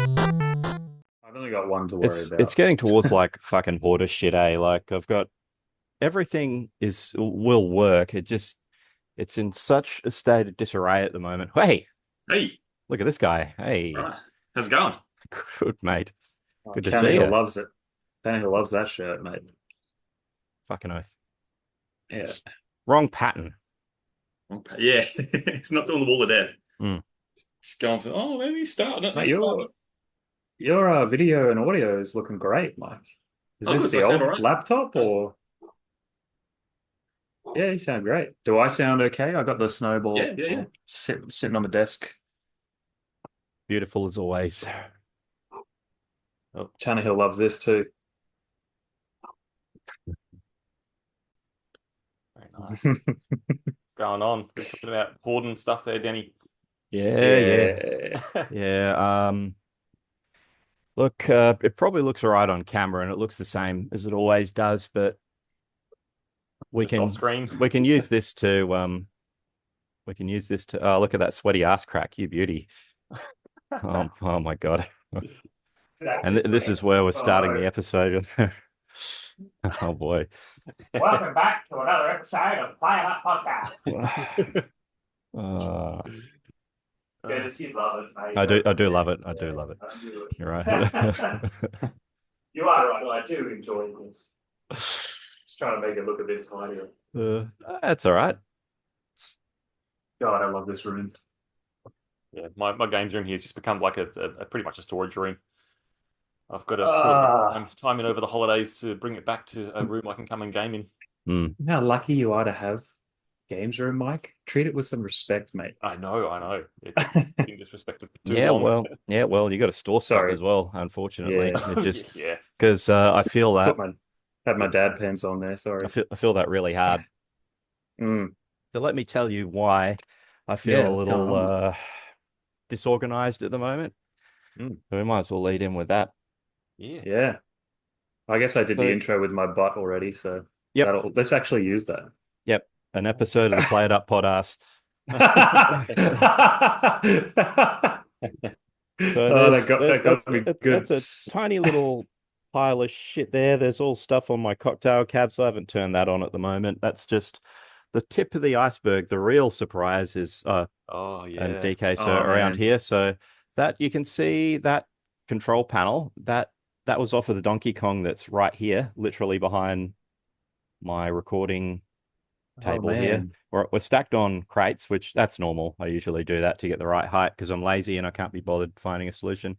I've only got one to worry It's about. getting towards like fucking hoarder shit, eh? Like I've got everything will work. It's in such a state of disarray at the moment. Hey, Hey, look at this guy. Hey, right. How's it going? good mate. Oh, Good to see Tannehill you. loves it. Tannehill loves that shirt, mate. Fucking oath. Yeah. Wrong pattern. Okay. Yeah, it's not doing the wall of death. Mm. Just going for, oh, maybe start it. Mate, Start it. your video and audio is looking great, Mike. Is Oh, this good. So the I sound all old right? laptop or? Yeah, you sound great. Do I sound okay? I got the Yeah, snowball yeah, yeah. sitting on the desk. Beautiful as always. Oh, Tannehill loves this too. Very nice. Going on. We're talking about hoarding stuff there, Denny. Yeah, yeah, Yeah. yeah. Look, it probably looks all right on camera, and it looks the same as it always does. But we Just off can screen. we can use this to we can use this to. Oh, look at that sweaty ass crack, you beauty. Oh my god. And this is where we're starting the episode. Oh boy. Welcome back to another episode of Play It Up Podcast. Uh, Dennis, you love it, mate. I do love it. I do Yeah, love it. I knew You're it. right. You are right. I do enjoy this. Just trying to make it look a bit tidier. That's all right. God, I love this room. Yeah, my games room here has just become like a pretty much a storage room. I've got to put a bit Ah, of time in over the holidays to bring it back to a room I can come and game in. Mm. you know how lucky you are to have games room, Mike. Treat it with some respect, mate. I know. It's been disrespected for too long. Yeah, well, you got to store stuff Sorry. as well, unfortunately. Yeah. It just Yeah. because I feel Put that my Had my dad pants on there. Sorry. I feel that really hard. Mm. So let me tell you why I feel Yeah, a what's going little on? disorganized at the moment. Mm. So we might as well lead in with that. Yeah. Yeah. I guess I did the So, intro with my butt already, so yep, let's actually use that. yep, an episode of the Play It Up podcast. So Oh, there's that got me that's good. a tiny little pile of shit there. There's all stuff on my cocktail caps. I haven't turned that on at the moment. That's just the tip of the iceberg. The real surprise is Oh and yeah. DK so Oh around man. here. So that you can see that control panel that was off of the Donkey Kong that's right here, literally behind my recording Oh table here. man. We're stacked on crates, which that's normal. I usually do that to get the right height because I'm lazy and I can't be bothered finding a solution.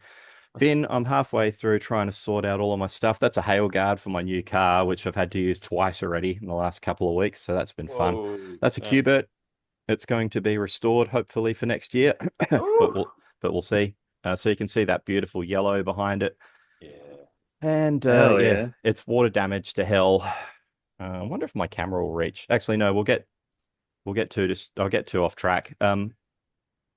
Bin, I'm halfway through trying to sort out all of my stuff. That's a hail guard for my new car, which I've had to use twice already in the last couple of weeks. So that's been fun. Whoa. That's a Yeah. Qbert. It's going to be restored hopefully for next year, but Ooh. we'll see. So you can see that beautiful yellow behind it, Yeah. and Hell yeah, yeah. it's water damage to hell. I wonder if my camera will reach. Actually, no, we'll get to just I'll get too off track.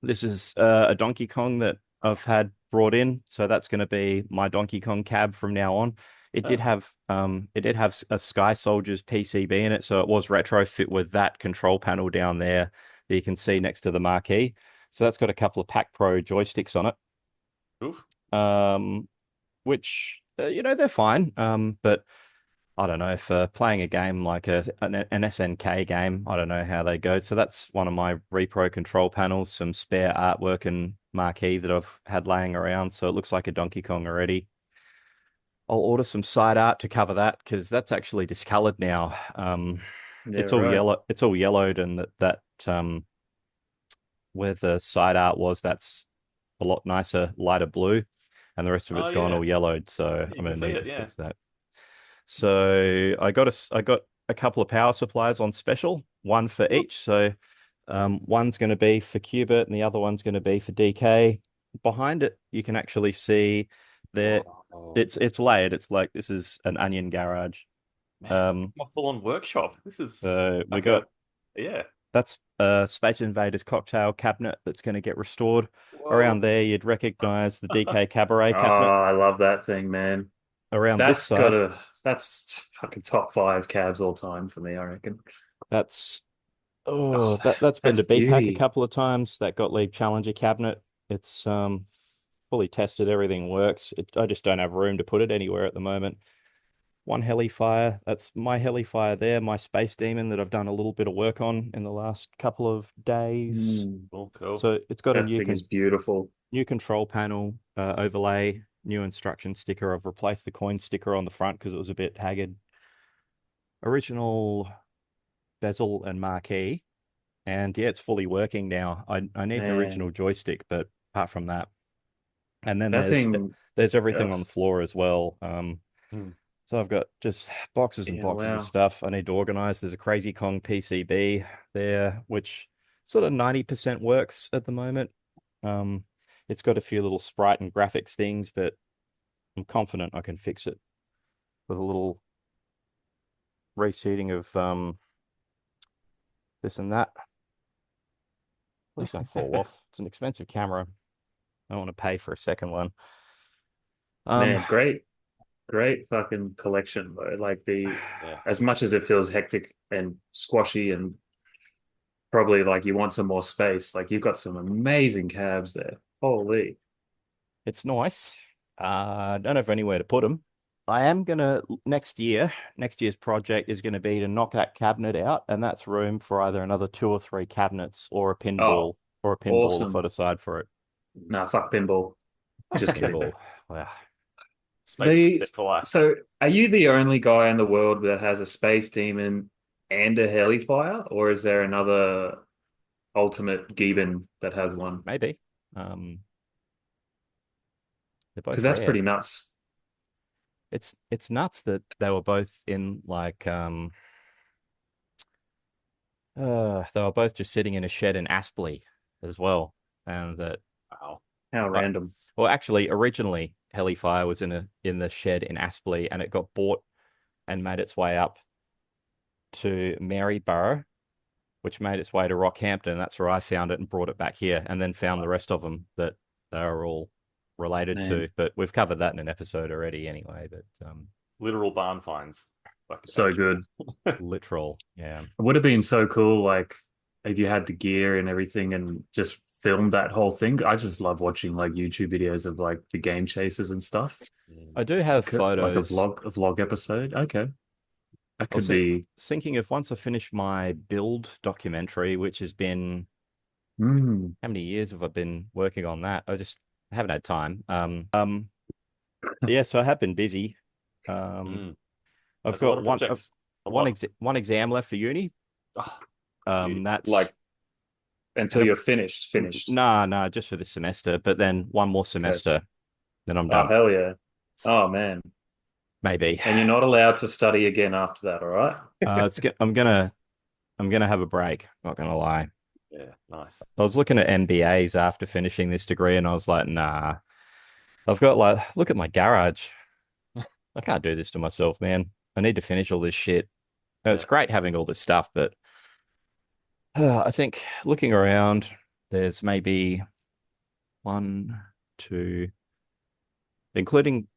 This is a Donkey Kong that I've had brought in, so that's going to be my Donkey Kong cab from now on. It did have a Sky Soldiers PCB in it, so it was retrofit with that control panel down there that you can see next to the marquee. So that's got a couple of Pac Pro joysticks on it, Oof. which they're fine. But I don't know if playing a game like an SNK game, I don't know how they go. So that's one of my repro control panels, some spare artwork and marquee that I've had laying around. So it looks like a Donkey Kong already. I'll order some side art to cover that because that's actually discolored now. Yeah, It's all right. yellow. It's all yellowed, and that where the side art was, that's a lot nicer, lighter blue, and the rest of Oh it's gone yeah. all yellowed. So You I'm can gonna see need it, to yeah. fix that. So I got a couple of power supplies on special, one for each. So one's going to be for Qbert and the other one's going to be for DK. Behind it, you can actually see there Oh, it's layered. It's like this is an onion garage. man, it's Um, my full-on workshop. This is so we like a got yeah. That's Space Invaders cocktail cabinet that's going to get restored. Around Whoa. there, you'd recognize the DK Cabaret Oh, cabinet. I love that thing, man. Around this side, That's fucking top five cabs all time for me, I reckon. that's Oh, that's been that's to BPAC a beauty. couple of times. That Gottlieb Challenger cabinet. It's fully tested, everything works. I just don't have room to put it anywhere at the moment. One Helifire, that's my Helifire there, my Space Demon that I've done a little bit of work on in the last couple of days. Mm, Cool. So it's got a that thing is beautiful. new control panel overlay, new instruction sticker. I've replaced the coin sticker on the front because it was a bit haggard. Original bezel and marquee. And yeah, it's fully working now. I need an Man, original joystick, but apart from that, and then that thing, there's everything ugh, on the floor as well. Hmm. So I've got just boxes and yeah, boxes of wow. stuff I need to organize. There's a Crazy Kong PCB there, which sort of 90% works at the moment. Um, it's got a few little sprite and graphics things, but I'm confident I can fix it with a little reseating of this and that. Please don't fall off. It's an expensive camera. I don't want to pay for a second one. Um, Man, great fucking collection, though. Like Yeah. as much as it feels hectic and squashy and probably like you want some more space, like you've got some amazing cabs there. Holy. it's nice. I don't have anywhere to put them. I am gonna next year's project is gonna be to knock that cabinet out, and that's room for either another two or three cabinets Oh, or a pinball to put awesome. aside for it. Nah, fuck pinball. Just kidding. Pinball. Wow. Space The fit for life. so are you the only guy in the world that has a space demon and a Hellfire, or is there another ultimate Gibbon that has one? Maybe. Um, they're Because both that's rare. pretty nuts. It's nuts that they were both in they were both just sitting in a shed in Aspley as well. And that Wow. How uh, random. well actually originally Hellfire was in the shed in Aspley and it got bought and made its way up to Maryborough, which made its way to Rockhampton. That's where I found it and brought it back here, and then found the rest of them that they are all related to. Man, But we've covered that in an episode already, anyway. But Literal barn finds. Like so good. literal, yeah. It would have been so cool, like if you had the gear and everything and just filmed that whole thing. I just love watching like YouTube videos of like the game chases and stuff. I do have Like photos. a vlog episode. Okay. That I was could be thinking if once I finish my build documentary, which has been how many years have I been working on that? I just haven't had time. Yeah, so I have been busy. Um, Mm. I've That's a lot got of projects. A one lot. one exam left for uni. Ah, That's like until you're finished. nah, just for this semester. But then one more Okay. semester, then I'm Oh, done. hell yeah. Oh, man. Maybe. And you're not allowed to study again after that, all right? I'm gonna have a break. Not gonna lie. Yeah, nice. I was looking at MBAs after finishing this degree, and I was like, nah. I've got like, look at my garage. I can't do this to myself, man. I need to finish all this shit. It's Yeah. great having all this stuff, but I think looking around, there's maybe one, two, excluding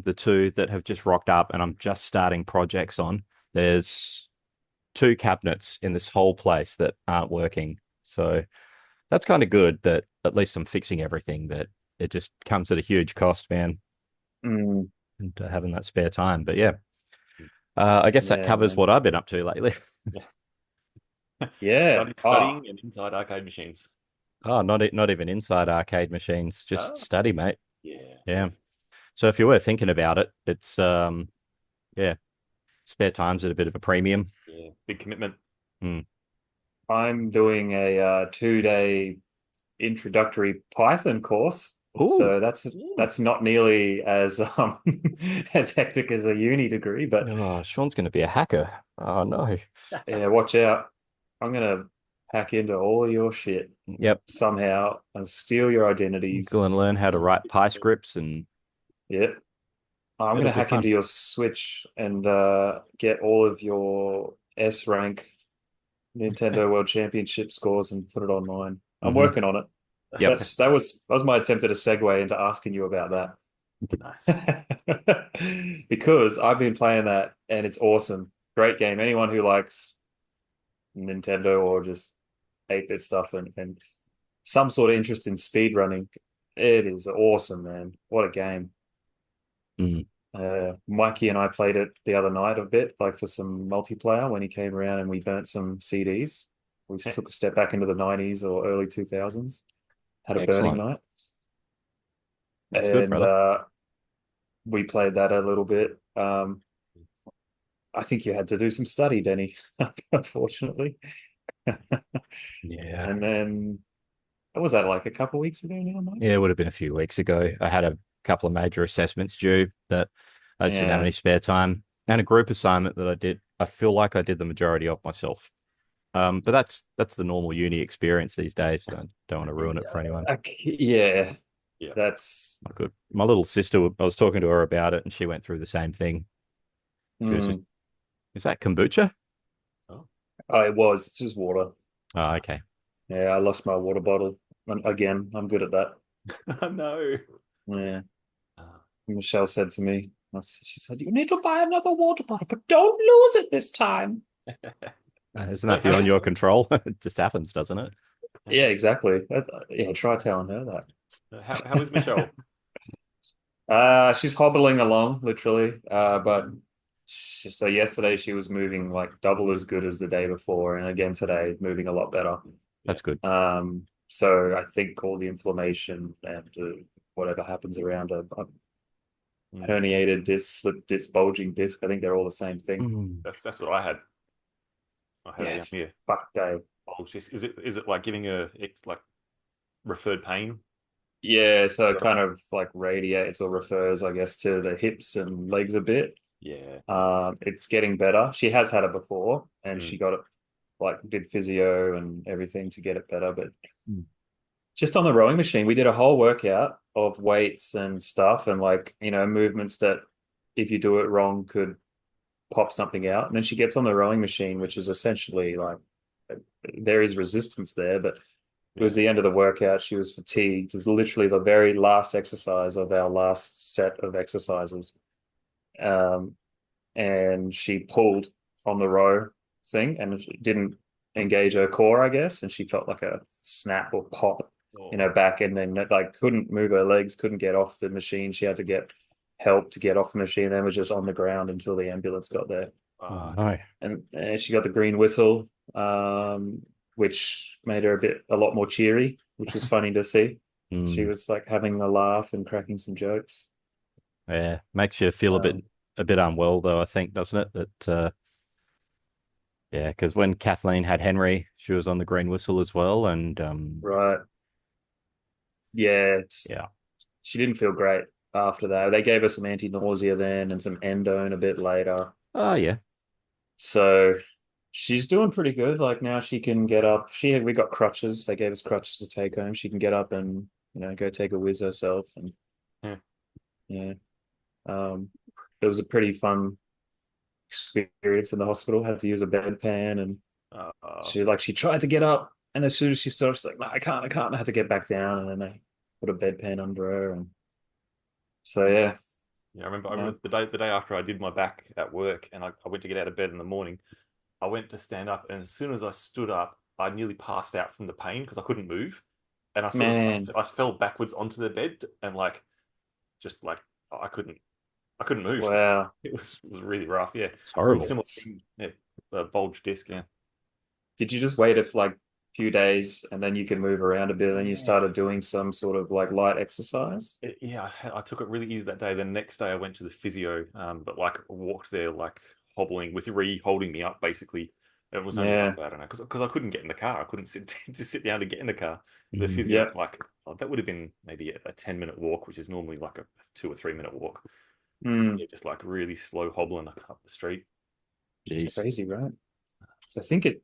the two that have just rocked up and I'm just starting projects on. There's two cabinets in this whole place that aren't working. So that's kind of good that at least I'm fixing everything, but it just comes at a huge cost, man, Mm, and having that spare time. But yeah, I guess that yeah, covers man. what I've been up to lately. Yeah. Yeah. Oh, Studying and inside arcade machines. Oh, not even inside arcade machines, just Oh, study, mate. yeah. Yeah. So if you were thinking about it, it's yeah, spare time's at a bit of a premium. Yeah. Big commitment. Mm. I'm doing a 2 day introductory Python course. Ooh. So that's not nearly as as hectic as a uni degree, but Oh, Sean's going to be a hacker. Oh no. yeah, watch out. I'm gonna hack into all of your shit Yep. somehow and steal your identities. Go and learn how to write Py scripts, and Yep. I'm it'll gonna be hack fun. into your Switch and get all of your S rank Nintendo World Championship scores and put it online. I'm Hmm. working on it. Yep. That was my attempt at a segue into asking you about Nice. that. Because I've been playing that and it's awesome. Great game. Anyone who likes Nintendo or just 8-bit stuff and some sort of interest in speed running, it is awesome, man. What a game. Mm. Mikey and I played it the other night a bit, like for some multiplayer when he came around and we burnt some CDs. We took a step back into the 90s or early 2000s, had a burning Excellent. night, That's good, and brother. we played that a little bit. I think you had to do some study, Denny, unfortunately. Yeah. And then, what was that, like a couple of weeks ago now, Mike? Yeah, it would have been a few weeks ago. I had a couple of major assessments due that I just didn't have Yeah. any spare time, and a group assignment that I did. I feel like I did the majority of myself. But that's the normal uni experience these days. So I don't want to ruin it for anyone. Yeah, Yeah. that's Not good. My little sister, I was talking to her about it, and she went through the same thing. She was just, mm. is that kombucha? Oh. Oh, it was. It's just water. Oh, okay. Yeah, I lost my water bottle. And again, I'm good at that. No. Yeah. Uh, Michelle said to me, she said, "You need to buy another water bottle, but don't lose it this time." Isn't that beyond your control? It just happens, doesn't it? Yeah, exactly. Yeah, try telling her how is Michelle? that. She's hobbling along, literally. So yesterday she was moving like double as good as the day before, and again today moving a lot better. Yeah. That's good. So I think all the inflammation and whatever happens around a Mm. herniated disc, slip disc, bulging disc, I think they're all the same thing. Mm. That's what I had. I had Yeah, it down it's here. fuck day. Oh, is it like giving it's like referred pain? Yeah, so it kind of like radiates or refers, I guess, to the hips and legs a bit. Yeah. It's getting better. She has had it before, and Mm. she got it like did physio and everything to get it better. But Mm. just on the rowing machine, we did a whole workout of weights and stuff, and like movements that if you do it wrong could pop something out. And then she gets on the rowing machine, which is essentially like there is resistance there, but it was Yeah. the end of the workout. She was fatigued. It was literally the very last exercise of our last set of exercises. Um, and she pulled on the row thing and it didn't engage her core, I guess. And she felt like a snap or pop in her Oh. back and then like couldn't move her legs, couldn't get off the machine. She had to get help to get off the machine, then was just on the ground until the ambulance got there. Oh, Uh, no. And she got the green whistle, which made her a lot more cheery, which was funny to see. She Mm. was like having a laugh and cracking some jokes. Yeah, makes you feel Um, a bit unwell though, I think, doesn't it? That yeah, because when Kathleen had Henry, she was on the green whistle as well, and right. Yeah, yeah. she didn't feel great after that. They gave her some anti-nausea then and some endone a bit later. Oh yeah. So she's doing pretty good. Like now she can get up. We got crutches. They gave us crutches to take home. She can get up and go take a whiz herself. And yeah. yeah, it was a pretty fun experience in the hospital. Had to use a bedpan and Uh, she tried to get up and as soon as she saw, she's like, no, I can't. I had to get back down and then they put a bedpan under her and so yeah. yeah. I Yeah. remember the day after I did my back at work, and I went to get out of bed in the morning. I went to stand up, and as soon as I stood up, I nearly passed out from the pain because I couldn't move, and Man, I fell backwards onto the bed and like just like I couldn't move. wow. It was really rough. Yeah, It's real horrible. similar thing. Yeah, bulge disc. Yeah. Did you just wait for like a few days and then you can move around a bit and then you Yeah. started doing some sort of like light exercise? Yeah, I took it really easy that day. The next day I went to the physio, but like walked there like hobbling with Ree holding me up basically. It was only like, Yeah. I don't know, because I couldn't get in the car. I couldn't sit to sit down to get in the car. The Mm. physio Yep. was like, oh, that would have been maybe a 10-minute walk, which is normally like a 2 or 3 minute walk. Mm, Yeah, just like really slow hobbling up the street. it's Jeez. crazy, right? I think it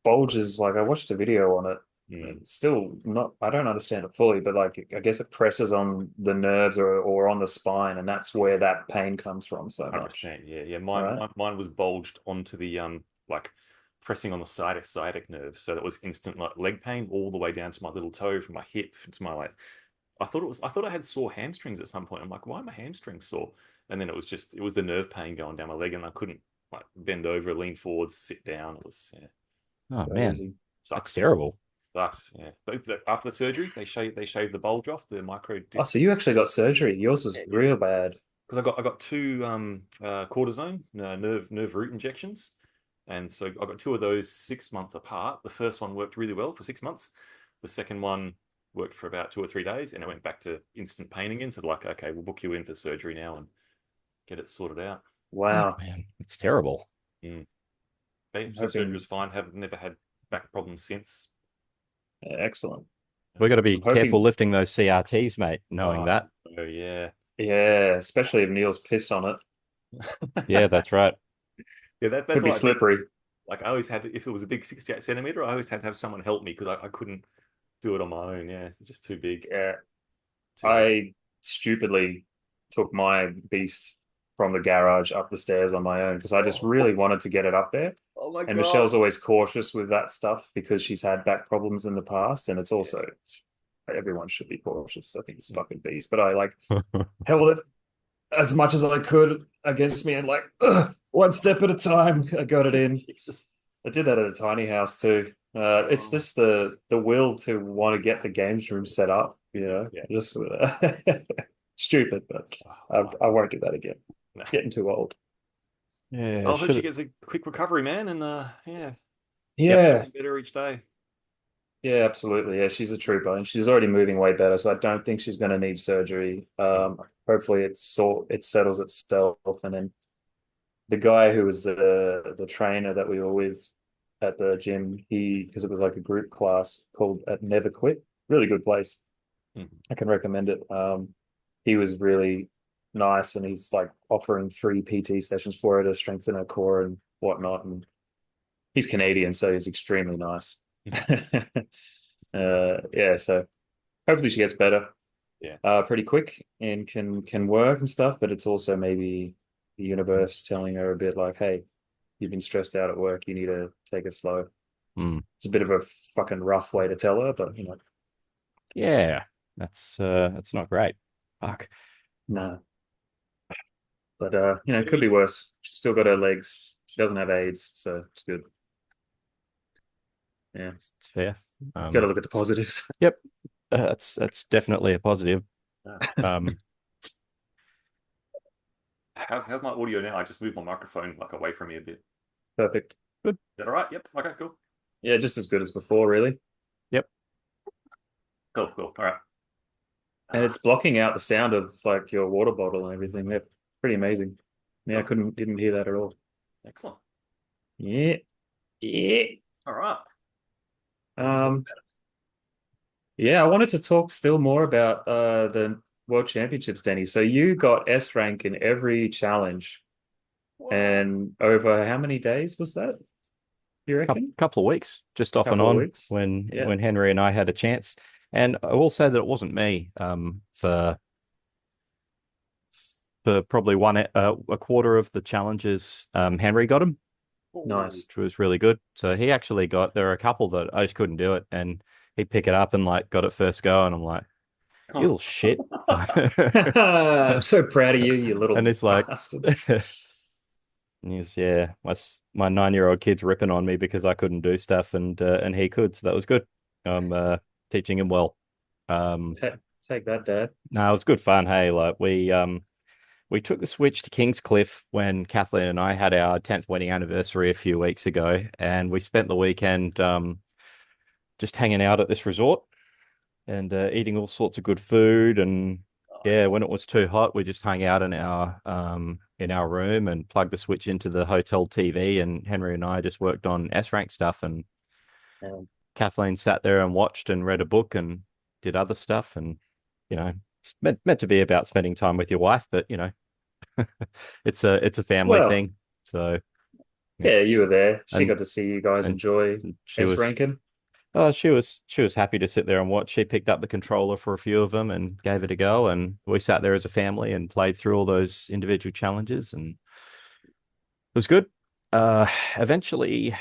bulges like I watched a video on it. Mm, It's still not I don't understand it fully, but like I guess it presses on the nerves or on the spine, and that's where that pain comes from so much. 100%. Yeah, yeah. Mine, Right? mine, mine was bulged onto the like pressing on the sciatic nerve, so that was instant like leg pain all the way down to my little toe, from my hip to my like. I thought I had sore hamstrings at some point. I'm like, why are my hamstrings sore? And then it was the nerve pain going down my leg, and I couldn't like bend over, lean forwards, sit down. It was Oh man, Crazy. that's sucked. terrible. Sucked. Yeah. But after the surgery, they shaved the bulge off, the micro Oh, disc. so you actually got surgery. Yours was Yeah, yeah. real bad. Because I got two cortisone nerve root injections, and so I got two of those 6 months apart. The first one worked really well for 6 months. The second one worked for about 2 or 3 days, and it went back to instant pain again. So like, okay, we'll book you in for surgery now and get it sorted out. Wow. Fuck, man, it's terrible. Mm. I'm So surgery hoping was fine. Have never had back problems since. excellent. We got to be I'm careful hoping. lifting those CRTs, mate. Knowing Oh, that. oh yeah. Yeah, especially if Neil's pissed on it. Yeah, that's right. Yeah, that's Could be what I did. slippery. Like I always had to, if it was a big 68 centimeter, I always had to have someone help me because I couldn't do it on my own. Yeah, it's just too big, Yeah. too heavy. I stupidly took my beast from the garage up the stairs on my own because I just Oh, really wanted to get it up there. oh my And God. Michelle's always cautious with that stuff because she's had back problems in the past, and everyone should be cautious. I think it's Yeah. fucking beast, but I like held it as much as I could against me and like one step at a time. I got it in. Jesus. I did that at a tiny house too. It's Oh, just the will to want to get the games room set up, yeah. just stupid, but Oh, I won't do that again. no. Getting too old. Yeah, I hope she should. gets a quick recovery, man, and yeah, Yep. Yeah, getting better each day. yeah, absolutely. Yeah, she's a trooper, and she's already moving way better. So I don't think she's going to need surgery. Hopefully it settles itself, and then the guy who was the trainer that we were with at the gym, because it was like a group class called at Never Quit, really good place. Mhm. I can recommend it. He was really nice, and he's like offering free PT sessions for her to strengthen her core and whatnot. And he's Canadian, so he's extremely nice. Yeah, so hopefully she gets better Yeah. pretty quick and can work and stuff. But it's also maybe the universe telling her a bit like, hey, you've been stressed out at work. You need to take it slow. Mm. It's a bit of a fucking rough way to tell her, but Yeah, that's not great. Fuck. no. But it could Maybe. be worse. She's still got her legs. She doesn't have AIDS, so it's good. Yeah. It's fair. Got to look at the positives. Yep. That's definitely a positive. Um, How's my audio now? I just moved my microphone like away from me a bit. Perfect. good. Is that all right? Yep. Okay. Cool. Yeah, just as good as before, really. Yep. Cool. Cool. All right. And it's blocking out the sound of like your water bottle and everything. They're pretty amazing. Yeah, I Cool. didn't hear that at all. Excellent. Yeah. Yeah. All right. Um, yeah, I wanted to talk still more about the World Championships, Denny. So you got S rank in every challenge, What? and over how many days was that? You reckon? Couple of weeks, just off and Couple of on, weeks. when Yeah. Henry and I had a chance. And I will say that it wasn't me. For probably a quarter of the challenges, Henry got him, Nice. which was really good. So he actually got. There were a couple that I just couldn't do it, and he'd pick it up and like got it first go, and I'm like, you little shit. I'm so proud of you, you And little it's like, bastard. yeah, my 9-year-old kid's ripping on me because I couldn't do stuff and he could, so that was good. I'm teaching him well. Take that, Dad. No, it was good fun. Hey, like we took the Switch to Kingscliff when Kathleen and I had our 10th wedding anniversary a few weeks ago, and we spent the weekend just hanging out at this resort and eating all sorts of good food. And yeah, Nice. when it was too hot, we just hung out in our room and plugged the Switch into the hotel TV. And Henry and I just worked on S rank stuff. And Um, Kathleen sat there and watched and read a book and did other stuff. And it's meant to be about spending time with your wife, but it's a family well, thing. So yeah, you it's were there. She and got to see you guys and enjoy she S was ranking. Oh, she was happy to sit there and watch. She picked up the controller for a few of them and gave it a go, and we sat there as a family and played through all those individual challenges, and it was good. Eventually,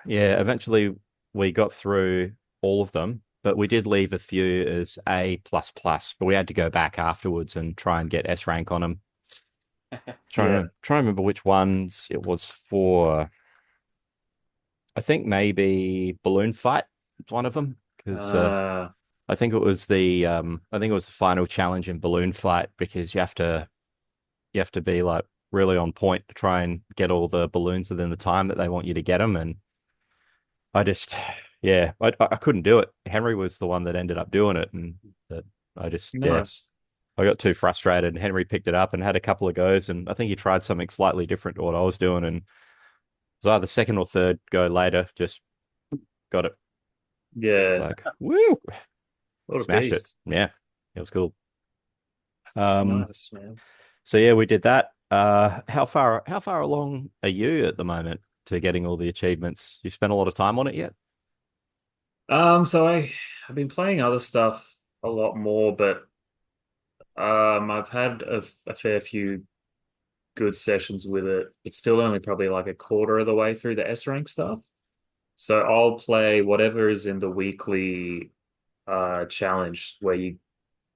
yeah, eventually we got through all of them, but we did leave a few as A plus plus, but we had to go back afterwards and try and get S rank on them. Yeah. Try and remember which ones it was for. I think maybe balloon fight was one of them because Uh, I think it was the final challenge in balloon fight because you have to be like really on point to try and get all the balloons within the time that they want you to get them. And I just, yeah, I couldn't do it. Henry was the one that ended up doing it, and that I just, yeah, nice. I got too frustrated. And Henry picked it up and had a couple of goes, and I think he tried something slightly different to what I was doing, and it was either second or third go later, just got it. It's Yeah. like, woo, What a smashed it. beast. Yeah, it was cool. Um, Nice, man. so yeah, we did that. How far along are you at the moment to getting all the achievements? You spent a lot of time on it yet? So I've been playing other stuff a lot more, but I've had a fair few good sessions with it. It's still only probably like a quarter of the way through the S rank stuff. So I'll play whatever is in the weekly challenge where you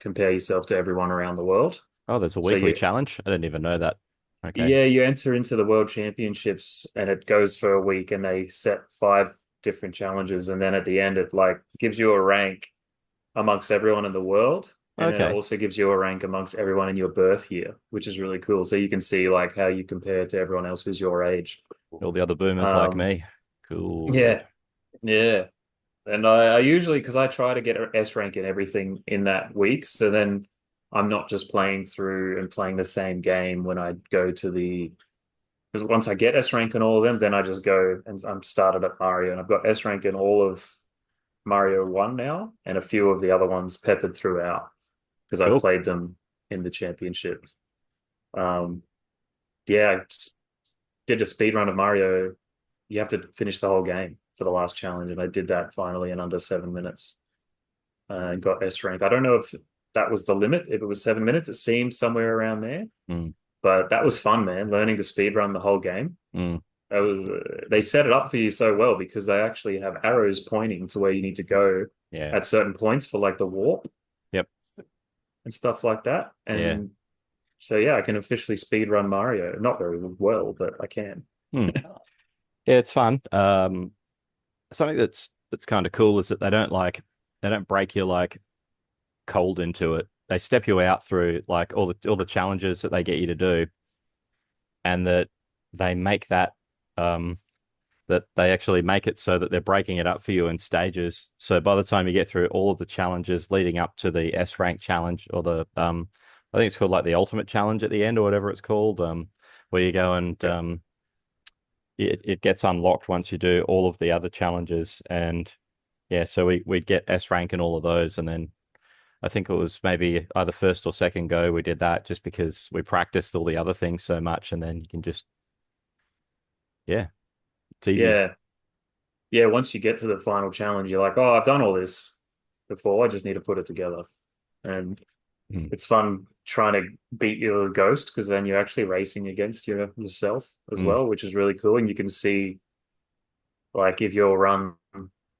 compare yourself to everyone around the world. Oh, there's a So weekly you challenge. I didn't even know that. Okay. yeah, you enter into the World Championships and it goes for a week and they set five different challenges and then at the end it like gives you a rank amongst everyone in the world. And then it Okay. also gives you a rank amongst everyone in your birth year, which is really cool. So you can see like how you compare to everyone else who's your age. All the other boomers like Um, me. Cool. yeah, yeah. And I usually, because I try to get an S rank in everything in that week. So then I'm not just playing through and playing the same game when I go to the, because once I get S rank in all of them, then I just go and I'm started at Mario. And I've got S rank in all of Mario 1 now and a few of the other ones peppered throughout because I Cool. played them in the championship. Um, yeah, did a speed run of Mario. You have to finish the whole game for the last challenge, and I did that finally in under 7 minutes and got S rank. I don't know if that was the limit. If it was 7 minutes, it seemed somewhere around there. Mm, But that was fun, man. Learning to speed run the whole game. mm, That was they set it up for you so well because they actually have arrows pointing to where you need to go yeah. at certain points for like the warp Yep. and stuff like that. Yeah. And so yeah, I can officially speed run Mario. Not very well, but I can. Mm. Yeah, it's fun. Something that's kind of cool is that they don't break you like cold into it. They step you out through like all the challenges that they get you to do, and that they make um that they actually make it so that they're breaking it up for you in stages. So by the time you get through all of the challenges leading up to the S rank challenge or the I think it's called like the ultimate challenge at the end or whatever it's called, where you go and Yeah. it gets unlocked once you do all of the other challenges. And yeah, so we'd get S rank in all of those, and then I think it was maybe either first or second go we did that just because we practiced all the other things so much, and then you can just yeah, it's easy. Yeah. Yeah, once you get to the final challenge, you're like, oh, I've done all this before. I just need to put it together. And Mm, it's fun trying to beat your ghost because then you're actually racing against yourself as mm, well, which is really cool. And you can see like if your run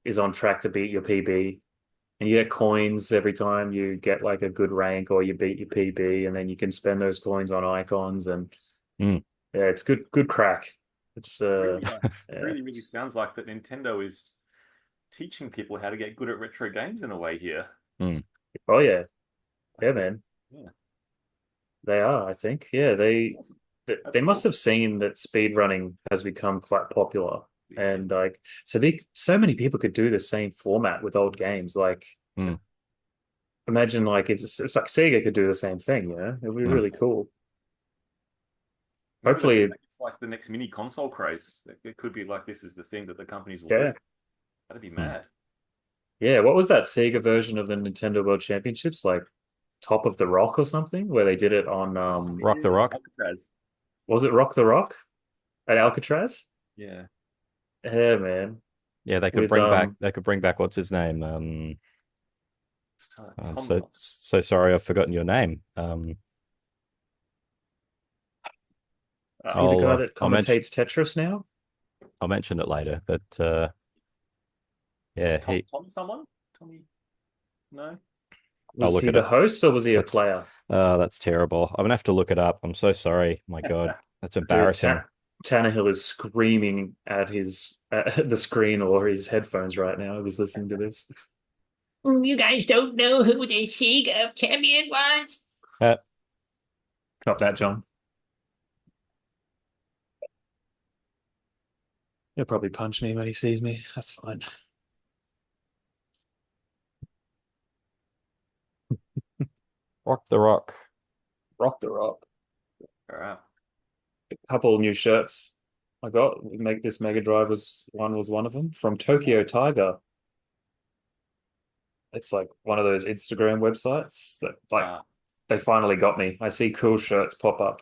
is on track to beat your PB, and you get coins every time you get like a good rank or you beat your PB, and then you can spend those coins on icons and mm. yeah, it's good crack. It's Really, yeah. really sounds like that Nintendo is teaching people how to get good at retro games in a way here. Mm. Oh yeah. Like Yeah, this, man. yeah. They are, I think. Yeah, That's they must cool. have seen that speed running has become quite popular. Yeah. And like so many people could do the same format with old games. Like Mm. imagine like if it's like Sega could do the same thing, It'd be Mm. really cool. Maybe Hopefully, it's like the next mini console craze. It could be like this is the thing that the companies will do. yeah. That'd be Mm. mad. Yeah, what was that Sega version of the Nintendo World Championships? Like Top of the Rock or something, where they did it on Rock the Rock. Alcatraz. was it Rock the Rock at Alcatraz? Yeah. Yeah, man. Yeah, With they could bring back what's his name? I'm Tom. so sorry I've forgotten your name. is he the guy that I'll mention commentates Tetris now? I'll mention it later. But yeah, Tommy someone? Tommy? No? I'll Was look he it the up. host or was he a That's player? that's terrible. I'm gonna have to look it up. I'm so sorry. My God, that's Dude, embarrassing. Tannehill is screaming at his at the screen or his headphones right now. He was listening to this. You guys don't know who the Sega champion was? Uh, Not that, John. He'll probably punch me when he sees me. That's fine. Rock the Rock. Rock the rock. All right. A couple of new shirts I got. Make this Mega Drive was one of them from Tokyo Tiger. It's like one of those Instagram websites that like they finally got me. I see cool shirts pop up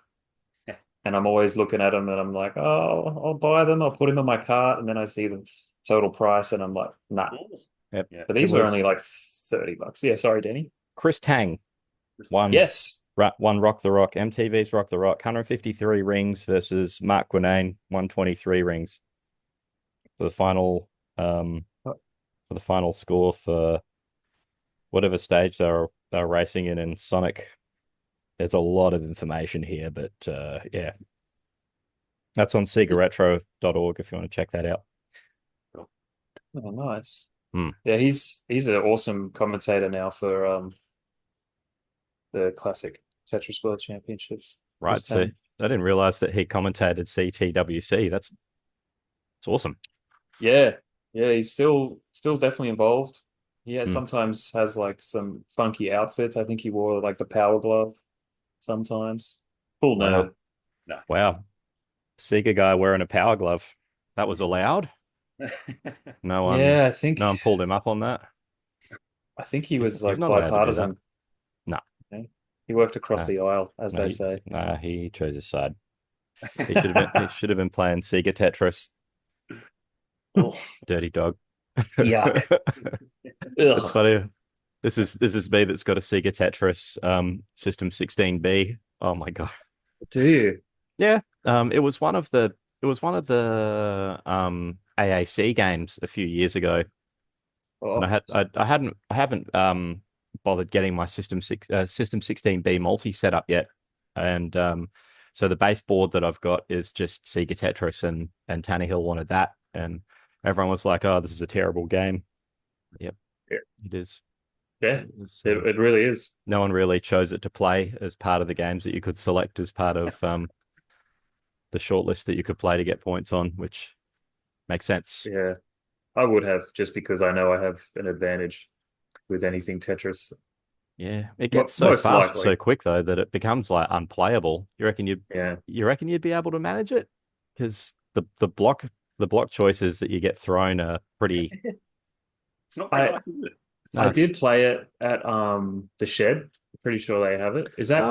and I'm always looking at them and I'm like, oh, I'll buy them. I'll put them in my cart. And then I see the total price and I'm like, nah. Yep. Yeah. But these were only like $30. Yeah, sorry, Denny. Chris Tang won. Yes. One Rock the Rock. MTV's Rock the Rock. 153 rings versus Mark Guinane, 123 rings for the final score for whatever stage they're racing in Sonic. There's a lot of information here, but yeah. That's on SegaRetro.org if you want to check that out. Oh, nice. Hmm. Yeah, he's an awesome commentator now for the classic Tetris World Championships. Right. So I didn't realize that he commentated CTWC. That's awesome. Yeah. Yeah, he's still definitely involved. Yeah, sometimes has like some funky outfits. I think he wore like the power glove sometimes. Cool nerd. Nice. Wow. Sega guy wearing a power glove. That was allowed? No one Yeah, I think no one pulled him up on that. I think he was He's like not allowed to do that. bipartisan. No. Okay. He worked across the aisle, as they say. Nah, he chose his side. He should have been playing Sega Tetris. Oh, Dirty dog. Yuck. It's Ugh. funny. This is me that's got a Sega Tetris System 16B. Oh my God. Do you? Yeah. It was one of the AAC games a few years ago. Oh, And I haven't bothered getting my System 16B multi set up yet. And so the base board that I've got is just Sega Tetris and Tannehill wanted that. And everyone was like, oh, this is a terrible game. Yep. Yeah. It is. yeah. It really is. No one really chose it to play as part of the games that you could select as part of the shortlist that you could play to get points on, which makes sense. Yeah. I would have just because I know I have an advantage with anything Tetris. Yeah, it gets so Most fast, likely. so quick though that it becomes like unplayable. You reckon Yeah. you'd be able to manage it? Because the block choices that you get thrown are pretty. it's not very nice, is it? I did play it at the Shed. Pretty sure they have it. Is that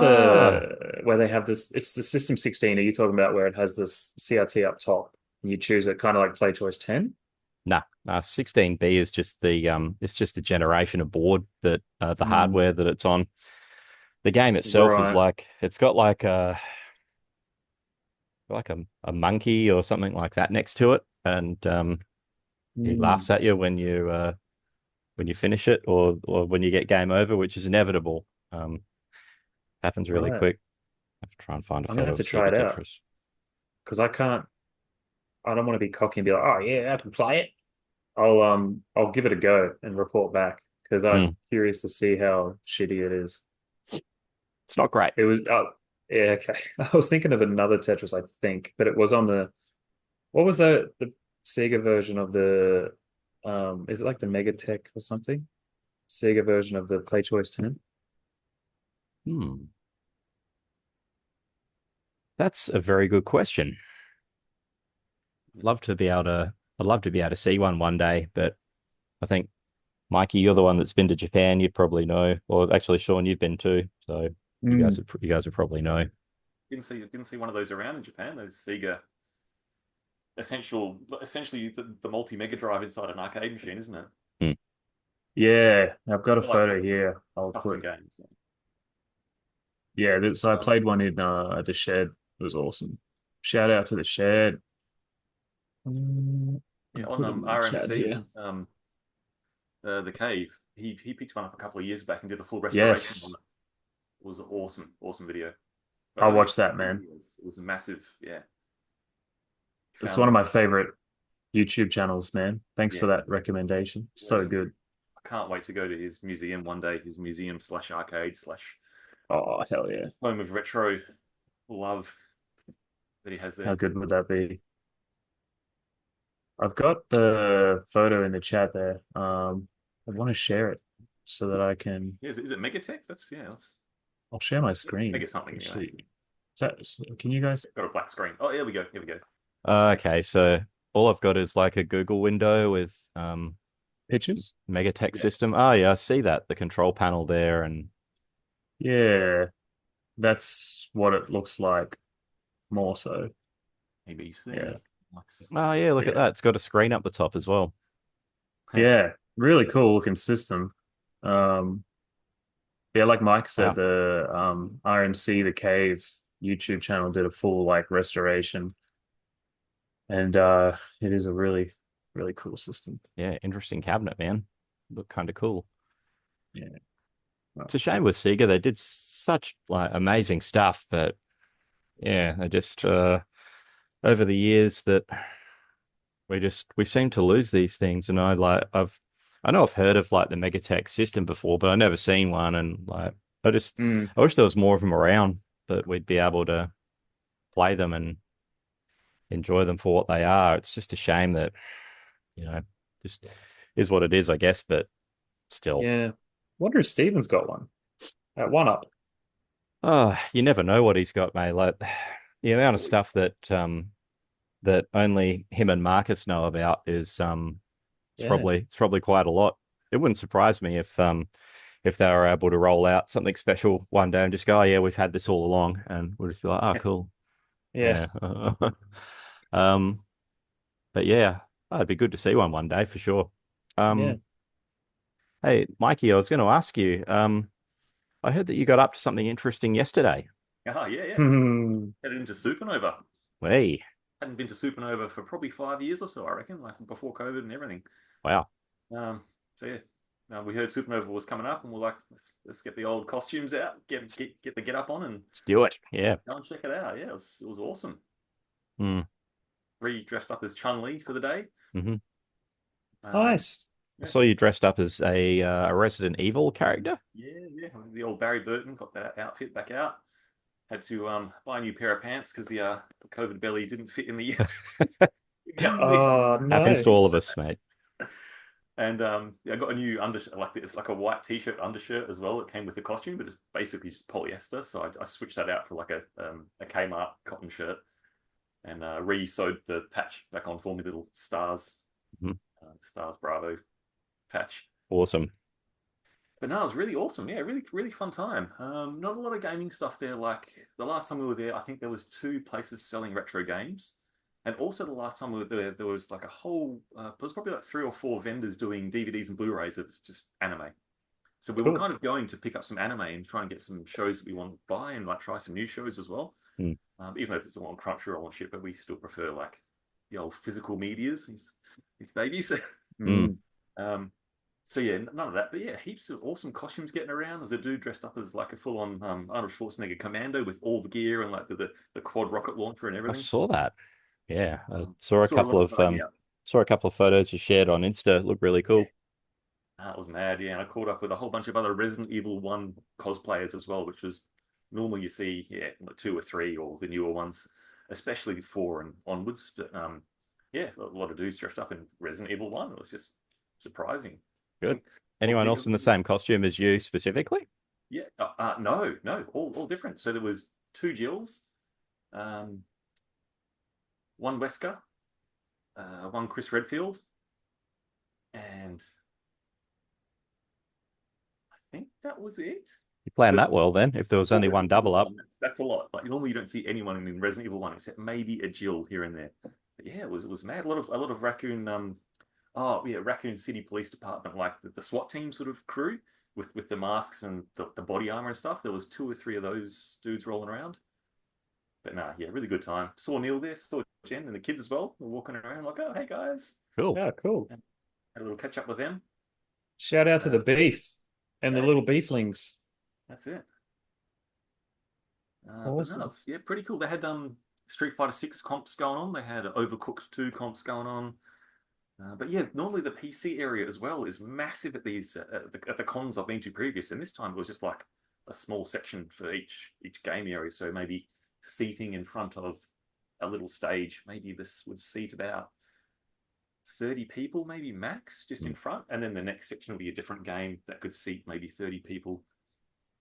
where they have this? It's the System 16. Are you talking about where it has this CRT up top and you choose it kind of like Play Choice 10? Nah, 16B is just the generation of board that the hardware that it's on. The game itself is Right. like it's got like a monkey or something like that next to it, and he laughs at you when you finish it or when you get game over, which is inevitable. Happens really Right. quick. I have to try and find a I'm gonna photo have to of try Sega it out. Tetris. Because I can't. I don't want to be cocky and be like, oh yeah, I can play it. I'll give it a go and report back because I'm curious to see how shitty it is. It's not great. It was yeah, okay. I was thinking of another Tetris, I think, but it was on what was the Sega version of the is it like the Megatech or something? Sega version of the Play Choice 10? That's a very good question. I'd love to be able to see one day, but I think Mikey, you're the one that's been to Japan. You'd probably know, or actually, Shaun, you've been too. So you guys would probably know. You can see one of those around in Japan. Those Sega essentially the multi Mega Drive inside an arcade machine, isn't it? Yeah, I've got a Like photo custom- here. Custom games. Yeah, so I played one in at the Shed. It was awesome. Shout out to the Shed. Yeah, I'll on put it in the chat RMC, here. the cave. He picked one up a couple of years back and did a full restoration on Yes, it. It was an awesome video. But I'll only watch that, man. videos. It was a massive, yeah. It's Found one of it. my favorite YouTube channels, man. Thanks Yeah, for that recommendation. yeah. So good. I can't wait to go to his museum one day. His museum slash arcade slash Oh, hell yeah. home of retro love that he has How there. good would that be? I've got the photo in the chat there. I want to share it so that I can. Yeah, is it Megatech? That's yeah, that's I'll share my screen. Mega something anyway. Actually, can you guys? Got a black screen. Oh, here we go. Here we go. Okay, so all I've got is like a Google window with Pictures? Megatech Yeah. system. Oh yeah, I see that. The control panel there and Yeah, that's what it looks like more so. ABC. Yeah. Nice. oh yeah, look at Yeah. that. It's got a screen up the top as well. Yeah, really cool looking system. Um, yeah, like Mike said, Wow. the RMC the Cave YouTube channel did a full like restoration, and it is a really cool system. Yeah, interesting cabinet, man. Look kind of cool. Yeah. Well, It's a shame with Sega. They did such like amazing stuff, but yeah, they just over the years that we seem to lose these things. And I know I've heard of like the Megatech system before, but I've never seen one. And like I wish there was more of them around that we'd be able to play them and enjoy them for what they are. It's just a shame that, you know, just is what it is, I guess, but still. yeah. Wonder if Steven's got one at one up. Oh, you never know what he's got, mate. Like the amount of stuff that only him and Marcus know about is Yeah. it's probably quite a lot. It wouldn't surprise me if they were able to roll out something special one day and just go, oh yeah, we've had this all along, and we'll just be like, oh cool. Yeah. Yeah. um, but yeah, it'd be good to see one day for sure. Yeah. Hey, Mikey, I was going to ask you, I heard that you got up to something interesting yesterday. Oh, yeah. Hmm. Headed into Supanova. Hey, Hadn't been to Supanova for probably 5 years or so, I reckon, like before COVID and everything. wow. So yeah, we heard Supernova was coming up, and we're like, let's get the old costumes out, get the get up on, and Let's do it. Yeah. go and check it out. Yeah, it was awesome. Hmm. Dressed up as Chun Li for the day. Mm-hmm. Nice. I saw you dressed up as a Resident Evil character. Yeah. The old Barry Burton got that outfit back out. Had to buy a new pair of pants because the COVID belly didn't fit in the. Oh Happens to all of no. us, mate. And I got a new undershirt, like it's like a white t-shirt undershirt as well. It came with the costume, but it's basically just polyester. So I switched that out for like a Kmart cotton shirt, and re-sewed the patch back on for me, little stars, Mhm. stars Bravo patch. Awesome. But no, it was really awesome. Yeah, really fun time. Not a lot of gaming stuff there. Like the last time we were there, I think there was two places selling retro games. And also the last time we were there was like a whole, there was probably like 3 or 4 vendors doing DVDs and Blu-rays of just anime. So we were Cool. kind of going to pick up some anime and try and get some shows that we want to buy and like try some new shows as well. Mm. Even though it's all on Crunchyroll and shit, but we still prefer like the old physical medias, these babies. Mm. So yeah, none of that. But yeah, heaps of awesome costumes getting around. There's a dude dressed up as like a full-on Arnold Schwarzenegger commando with all the gear and like the quad rocket launcher and I everything. saw that. Yeah, I saw a Saw a lot couple of of saw a couple of photos you shared on Insta. It looked really cool. That was mad. Yeah, and I caught up with a whole bunch of other Resident Evil 1 cosplayers as well, which was normally you see, like 2 or 3 or the newer ones, especially 4 and onwards. But yeah, a lot of dudes dressed up in Resident Evil 1. It was just surprising. Good. Anyone else in the same costume as you specifically? Yeah, no, all different. So there was 2 Jills, 1 Wesker, 1 Chris Redfield, and I think that was it. You planned that well then, if there was only one double up. That's a lot. Like normally you don't see anyone in Resident Evil 1 except maybe a Jill here and there. But yeah, it was mad. A lot of Raccoon Raccoon City Police Department, like the SWAT team sort of crew with the masks and the body armor and stuff. There was 2 or 3 of those dudes rolling around. But nah, yeah, really good time. Saw Neil there, saw Jen and the kids as well. We're walking around like, oh, hey guys. Cool. Yeah, cool. Had a little catch up with them. Shout out to the beef and the Yeah, little beeflings. that's it. But no, Awesome. it's, yeah, pretty cool. They had Street Fighter 6 comps going on. They had Overcooked 2 comps going on. But yeah, normally the PC area as well is massive at these at the cons I've been to previous, and this time it was just like a small section for each game area. So maybe seating in front of a little stage. Maybe this would seat about 30 people, maybe max, just in front, and then the next section will be a different game that could seat maybe 30 people.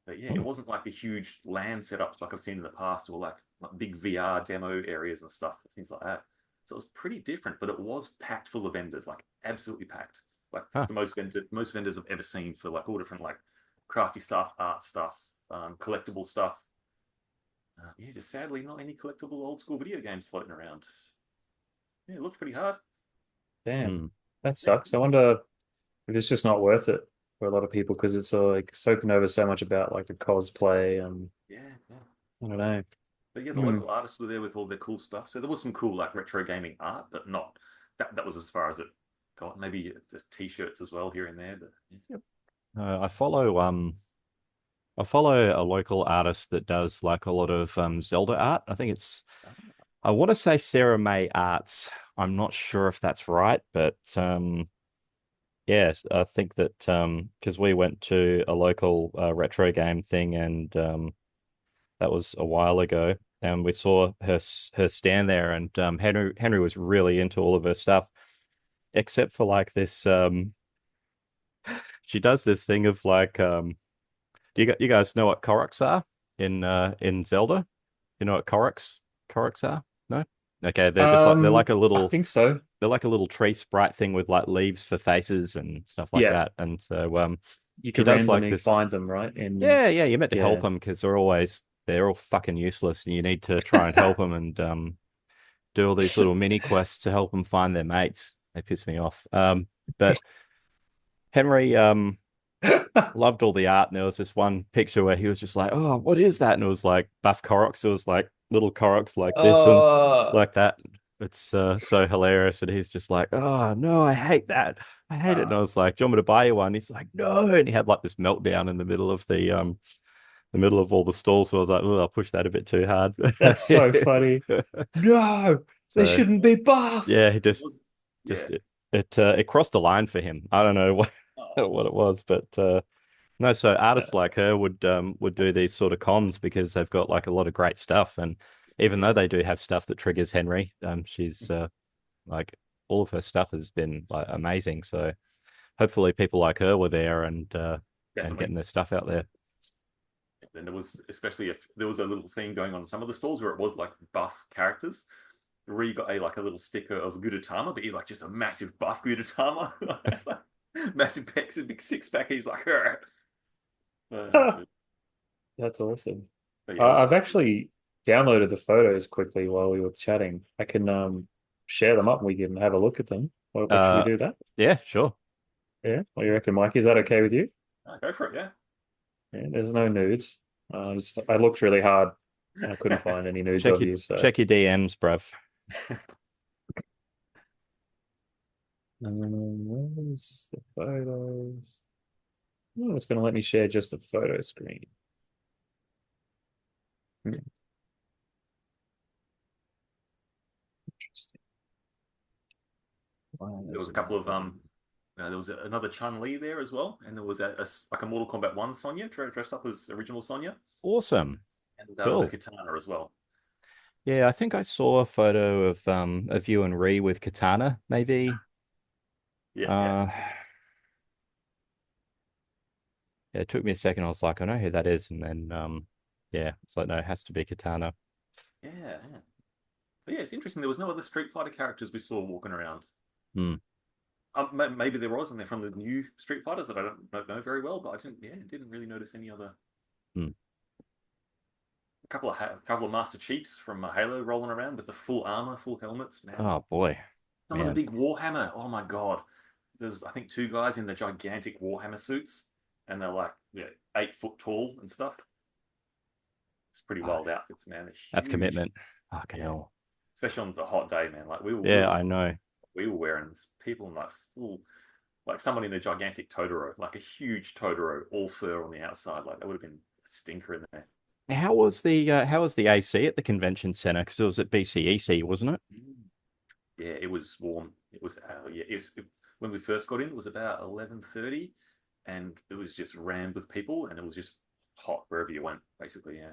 But yeah, it wasn't like the huge LAN setups like I've seen in the past, or like big VR demo areas and stuff, things like that. So it was pretty different, but it was packed full of vendors, like absolutely packed. Like it's the most vendors I've ever seen for like all different like crafty stuff, art stuff, collectible stuff. Yeah, just sadly not any collectible old school video games floating around. Yeah, it looked pretty hard. Damn, that sucks. I wonder if it's just not worth it for a lot of people because it's like Supanova so much about like the cosplay and Yeah, yeah. I don't know. But yeah, the local artists were there with all their cool stuff. So there was some cool like retro gaming art, but not that was as far as it got. Maybe the t-shirts as well here and there. But yeah. I follow a local artist that does like a lot of Zelda art. I think it's I want to say Sarah May Arts. I'm not sure if that's right, but yeah, I think that because we went to a local retro game thing and that was a while ago, and we saw her stand there, and Henry was really into all of her stuff, except for like this. She does this thing of like, do you guys know what Koroks are in Zelda? You know what Koroks are? No. Okay, they're like a I little think so. they're like a little tree sprite thing with like leaves for faces and stuff like Yeah, that. And so you she can does like randomly this. find them, right? And Yeah, you're meant to help yeah, them because they're all fucking useless, and you need to try and help them and do all these little mini quests to help them find their mates. They piss me off. But Henry loved all the art, and there was this one picture where he was just like, "Oh, what is that?" And it was like buff Koroks. It was like little Koroks like this and like that. It's so hilarious, and he's just like, "Oh no, I hate that. I hate it." And I was like, "Do you want me to buy you one?" He's like, "No," and he had like this meltdown in the middle of all the stalls. So I was like, "Oh, I'll push that a bit too hard." that's so funny. No, they So shouldn't be buff. yeah, he It was, just yeah. it crossed a line for him. I don't know what Oh, what it was, but no. So artists like her would do these sort of cons because they've got like a lot of great stuff, and even though they do have stuff that triggers Henry, she's like all of her stuff has been like amazing. So hopefully people like her were there and definitely. getting their stuff out there. And there was especially if there was a little thing going on in some of the stalls where it was like buff characters. Where you got like a little sticker of Gudetama, but he's like just a massive buff Gudetama, massive pecs, a big six pack. He's like, That's awesome. but yeah, I've actually downloaded the photos quickly while we were chatting. I can share them up and we can have a look at them. What should we Uh, do that? yeah, sure. Yeah. What do you reckon, Mike? Is that okay with you? go for it, Yeah, there's no nudes. I looked really hard and I couldn't yeah. find any nudes of you. So Check your DMs, bruv. where's the photos? Oh, it's going to let me share just the photo screen. Interesting. Wow, There was a couple of there was another Chun Li there as well, and there was like a Mortal Kombat 1 Sonya dressed up as original Sonya, Awesome. and the Cool. Katana as well. Yeah, I think I saw a photo of you and Ree with Katana, maybe. Yeah, Yeah, it took me a second. I was like, I know who that is, and then yeah, it's like no, it has to be Katana. yeah. But yeah, it's interesting. There was no other Street Fighter characters we saw walking around. Hmm. Maybe there was, and they're from the new Street Fighters that I don't know very well. But I didn't really notice any other. Hmm. A couple of Master Chiefs from Halo rolling around with the full armor, full helmets. Man, Oh boy, some of the big Warhammer. Oh my god, there's I think two guys in the gigantic Warhammer suits, and they're like 8 foot tall and stuff. It's pretty wild outfits, man. They're That's huge. commitment. Fucking Yeah. hell. Especially on the hot day, man. Like Yeah, I know. we were wearing people in like full, like someone in a gigantic Totoro, like a huge Totoro, all fur on the outside. Like that would have been a stinker in there. How was the AC at the convention center? Because it was at BCEC, wasn't it? Yeah, it was warm. It was when we first got in, it was about 11:30, and it was just rammed with people, and it was just hot wherever you went, basically. Yeah,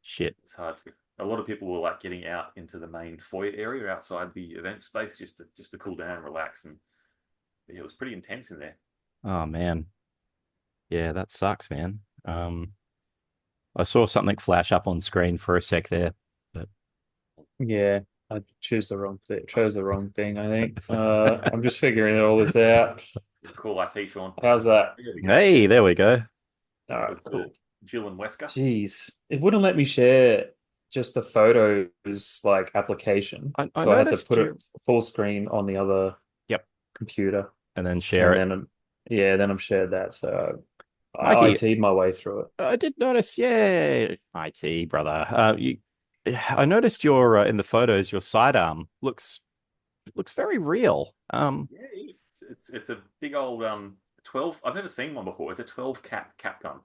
Shit. it's hard to. A lot of people were like getting out into the main foyer area outside the event space just to cool down and relax, and yeah, it was pretty intense in there. Oh man. Yeah, that sucks, man. I saw something flash up on screen for a sec there, but Yeah, I chose the wrong thing, I think. I'm just figuring all this out. Cool IT, Sean. How's that? hey, there we go. All right, With cool. Jill and Wesker. Jeez, it wouldn't let me share just the photos like application, I so I had to noticed put you. it full screen on the other computer, And then share and it. then then I've shared that. So I Mikey, IT'd my way through it. I did notice, yeah, IT, brother. I noticed your in the photos, your sidearm looks very real. Yeah, it's a big old 12. I've never seen one before. It's a 12 cap gun.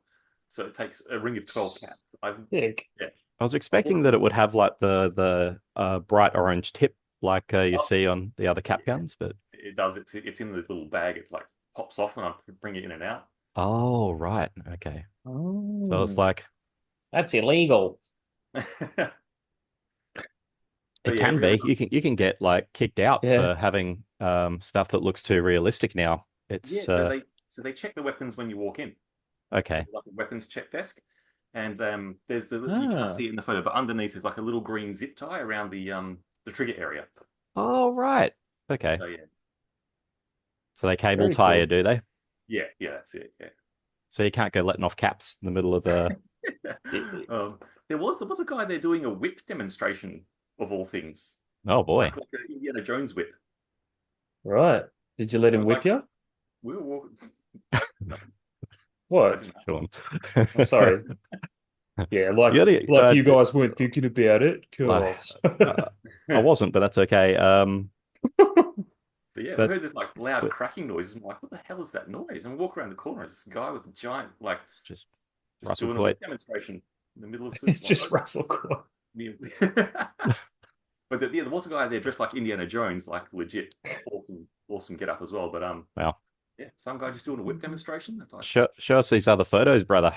So it takes a ring of 12 caps. Big. Yeah. I was expecting that it would have like the bright orange tip like you see on the other cap guns, but it does. It's in the little bag. It's like pops off and I bring it in and out. oh right, okay. So it's Oh, like that's illegal. But it yeah, can every other be. You can get like kicked out Yeah. for having stuff that looks too realistic now. It's they check the weapons when you walk in. okay. Like a weapons check desk. And there's you Ah. can't see it in the photo, but underneath is like a little green zip tie around the trigger area. Oh right. Okay. So yeah. So they cable Very tie cool. you, do they? Yeah, that's it. Yeah. So you can't go letting off caps in the middle of the There was a guy there doing a whip demonstration of all things. Oh boy. Like an Indiana Jones whip. Right. Did you let him whip you? We were walking. No, I What? didn't know. Sean. I'm sorry. Yeah, like you guys weren't thinking about it. Cool. I wasn't, but that's okay. But yeah, But- I heard this like loud cracking noises. I'm like, what the hell is that noise? And we walk around the corner, it's this guy with a giant, like, it's just just Russell doing a Coit. whip demonstration in the middle of It's Super just Bowl. Russell Crowe. But there was a guy there dressed like Indiana Jones, like legit awesome get up as well. But Wow. yeah, some guy just doing a whip demonstration. That's like, Show us these other photos, brother.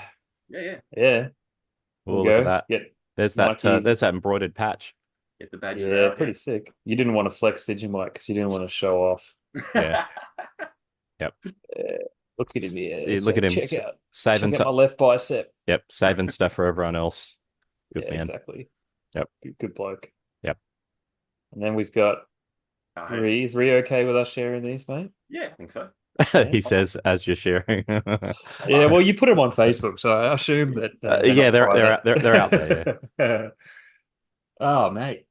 yeah, Yeah. Oh, There look you at that. Get There's Mikey. there's that embroidered patch. get the badges Yeah, out. pretty sick. You didn't want to flex, did you, Mike? Because you didn't want to show off. Yeah. Yep. Look at him here. See, look at him Check out saving my left bicep. Yep, saving stuff for everyone else. Good Yeah, man. exactly. Yep. Good bloke. Yep. And then we've got Ree. Is Ree okay with us sharing these, mate? Yeah, I think so. He says as you're sharing. Yeah, well, you put them on Facebook, so I assume that yeah, they're they're out there. Yeah. Oh, mate,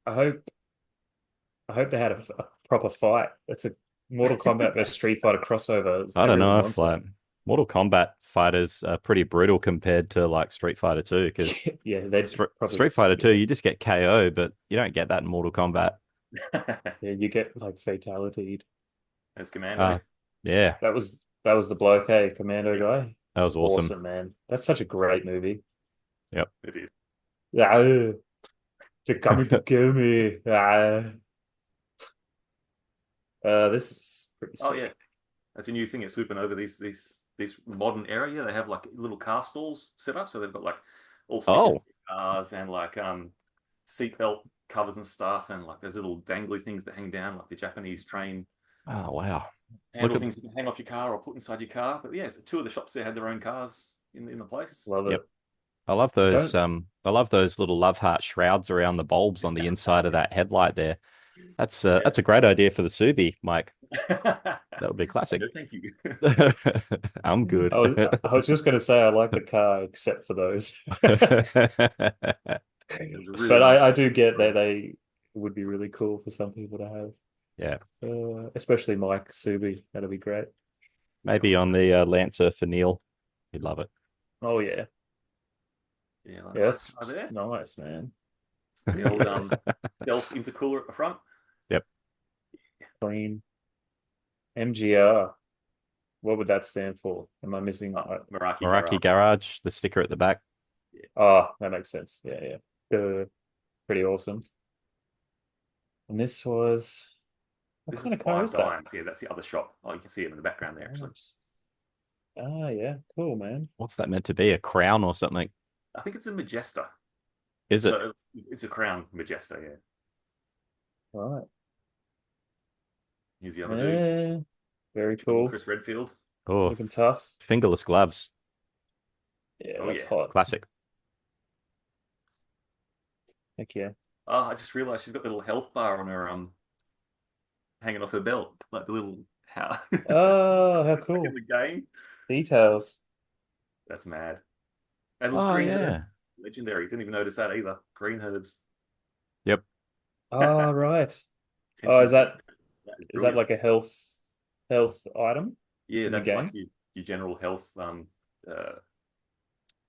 I hope they had a proper fight. It's a Mortal Kombat versus Street Fighter crossover. I don't know Everyone if wants like Mortal Kombat fighters are pretty brutal compared to like Street Fighter 2 because that. Yeah, they Street Fighter 2 you just get KO, but you don't get that in Mortal Kombat. Yeah, you get like fatality. As Commando. Yeah, That was the bloke, hey, Commando guy. that was awesome. Man. That's such a great movie. It is. Ah, they're coming to kill me. This is pretty sick. Oh yeah, that's a new thing at Supanova. These modern area, they have like little car stalls set up, so they've got like all stickers for cars and like seatbelt covers and stuff, and like those little dangly things that hang down, like the Japanese train Oh wow. handle things you can hang off your car or put inside your car. But yeah, two of the shops there had their own cars in the place. Love it. Yep. I love those little love heart shrouds around the bulbs on the inside of that headlight there. That's a great idea for the Subi, Mike. That would be classic. No, thank you. I'm good. I was just going to say I like the car except for those. Really But nice. I do get that they would be really cool for some people to have. Yeah. Especially Mike Subi. That'd be great. Maybe on the Lancer for Neil. He'd love it. Oh, yeah. Yeah, like Yeah, nice that's car there. nice, man. The old stealth intercooler at the front. Yep. Clean. MGR. What would that stand for? Am I missing? Meraki Meraki Garage. Garage, the sticker at the back. Oh, that makes sense. Yeah, yeah. Pretty awesome. And this was what This kind is of car Five is that? Dimes. Yeah, that's the other shop. Oh, you can see it in the background there, actually. Nice. Ah, yeah, cool, man. What's that meant to be? A crown or something? I think it's a Majesta. Is it? So it's a Crown Majesta, yeah. Right. Here's the other dudes. Yeah, very Double cool. Chris Redfield. Oh, Looking tough. fingerless gloves. Yeah, Oh, that's yeah. hot. Classic. Heck yeah. Oh, I just realized she's got the little health bar on her hanging off her belt. Like the little how Oh, how like in cool. the game. Details. That's mad. And look, Oh, green yeah. herbs. Legendary. Didn't even notice that either. Green herbs. Yep. Oh, right. Oh, Attention is to that that is is that brilliant. like a health item Yeah, in the that's like game? your general health.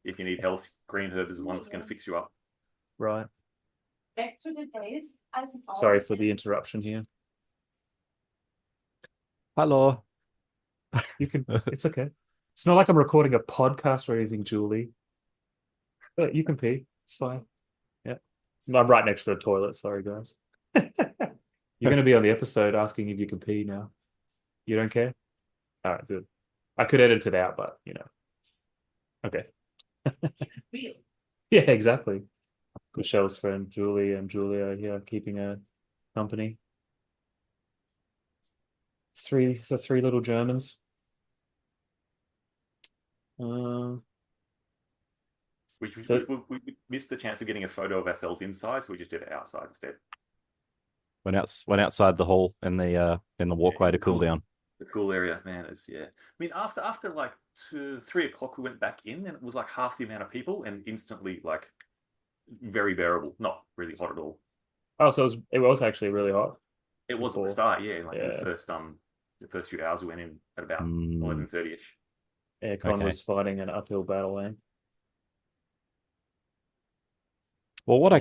If you need health, green herb is the one that's going to fix you up. Right. Back to the days as a Sorry for the interruption here. Hello. You can, it's okay. It's not like I'm recording a podcast or anything, Julie. But you can pee. It's fine. Yeah. I'm right next to the toilet. Sorry, guys. You're going to be on the episode asking if you can pee now. You don't care? All right, good. I could edit it out, but Okay. real. Yeah, exactly. Michelle's friend, Julie, and Julia here keeping her company. The three little Germans. We, So- we missed the chance of getting a photo of ourselves inside, so we just did it outside instead. Went outside the hall in the walkway to cool down. The cool area, man. It's yeah. I mean, after like 3 o'clock, we went back in, and it was like half the amount of people, and instantly like very bearable. Not really hot at all. Oh, so it was actually really hot. It was at Before. the start, yeah. Like in Yeah. the first few hours, we went in at about Mm. 11:30ish. Aircon Okay. was fighting an uphill battle, eh? Well, what Yeah.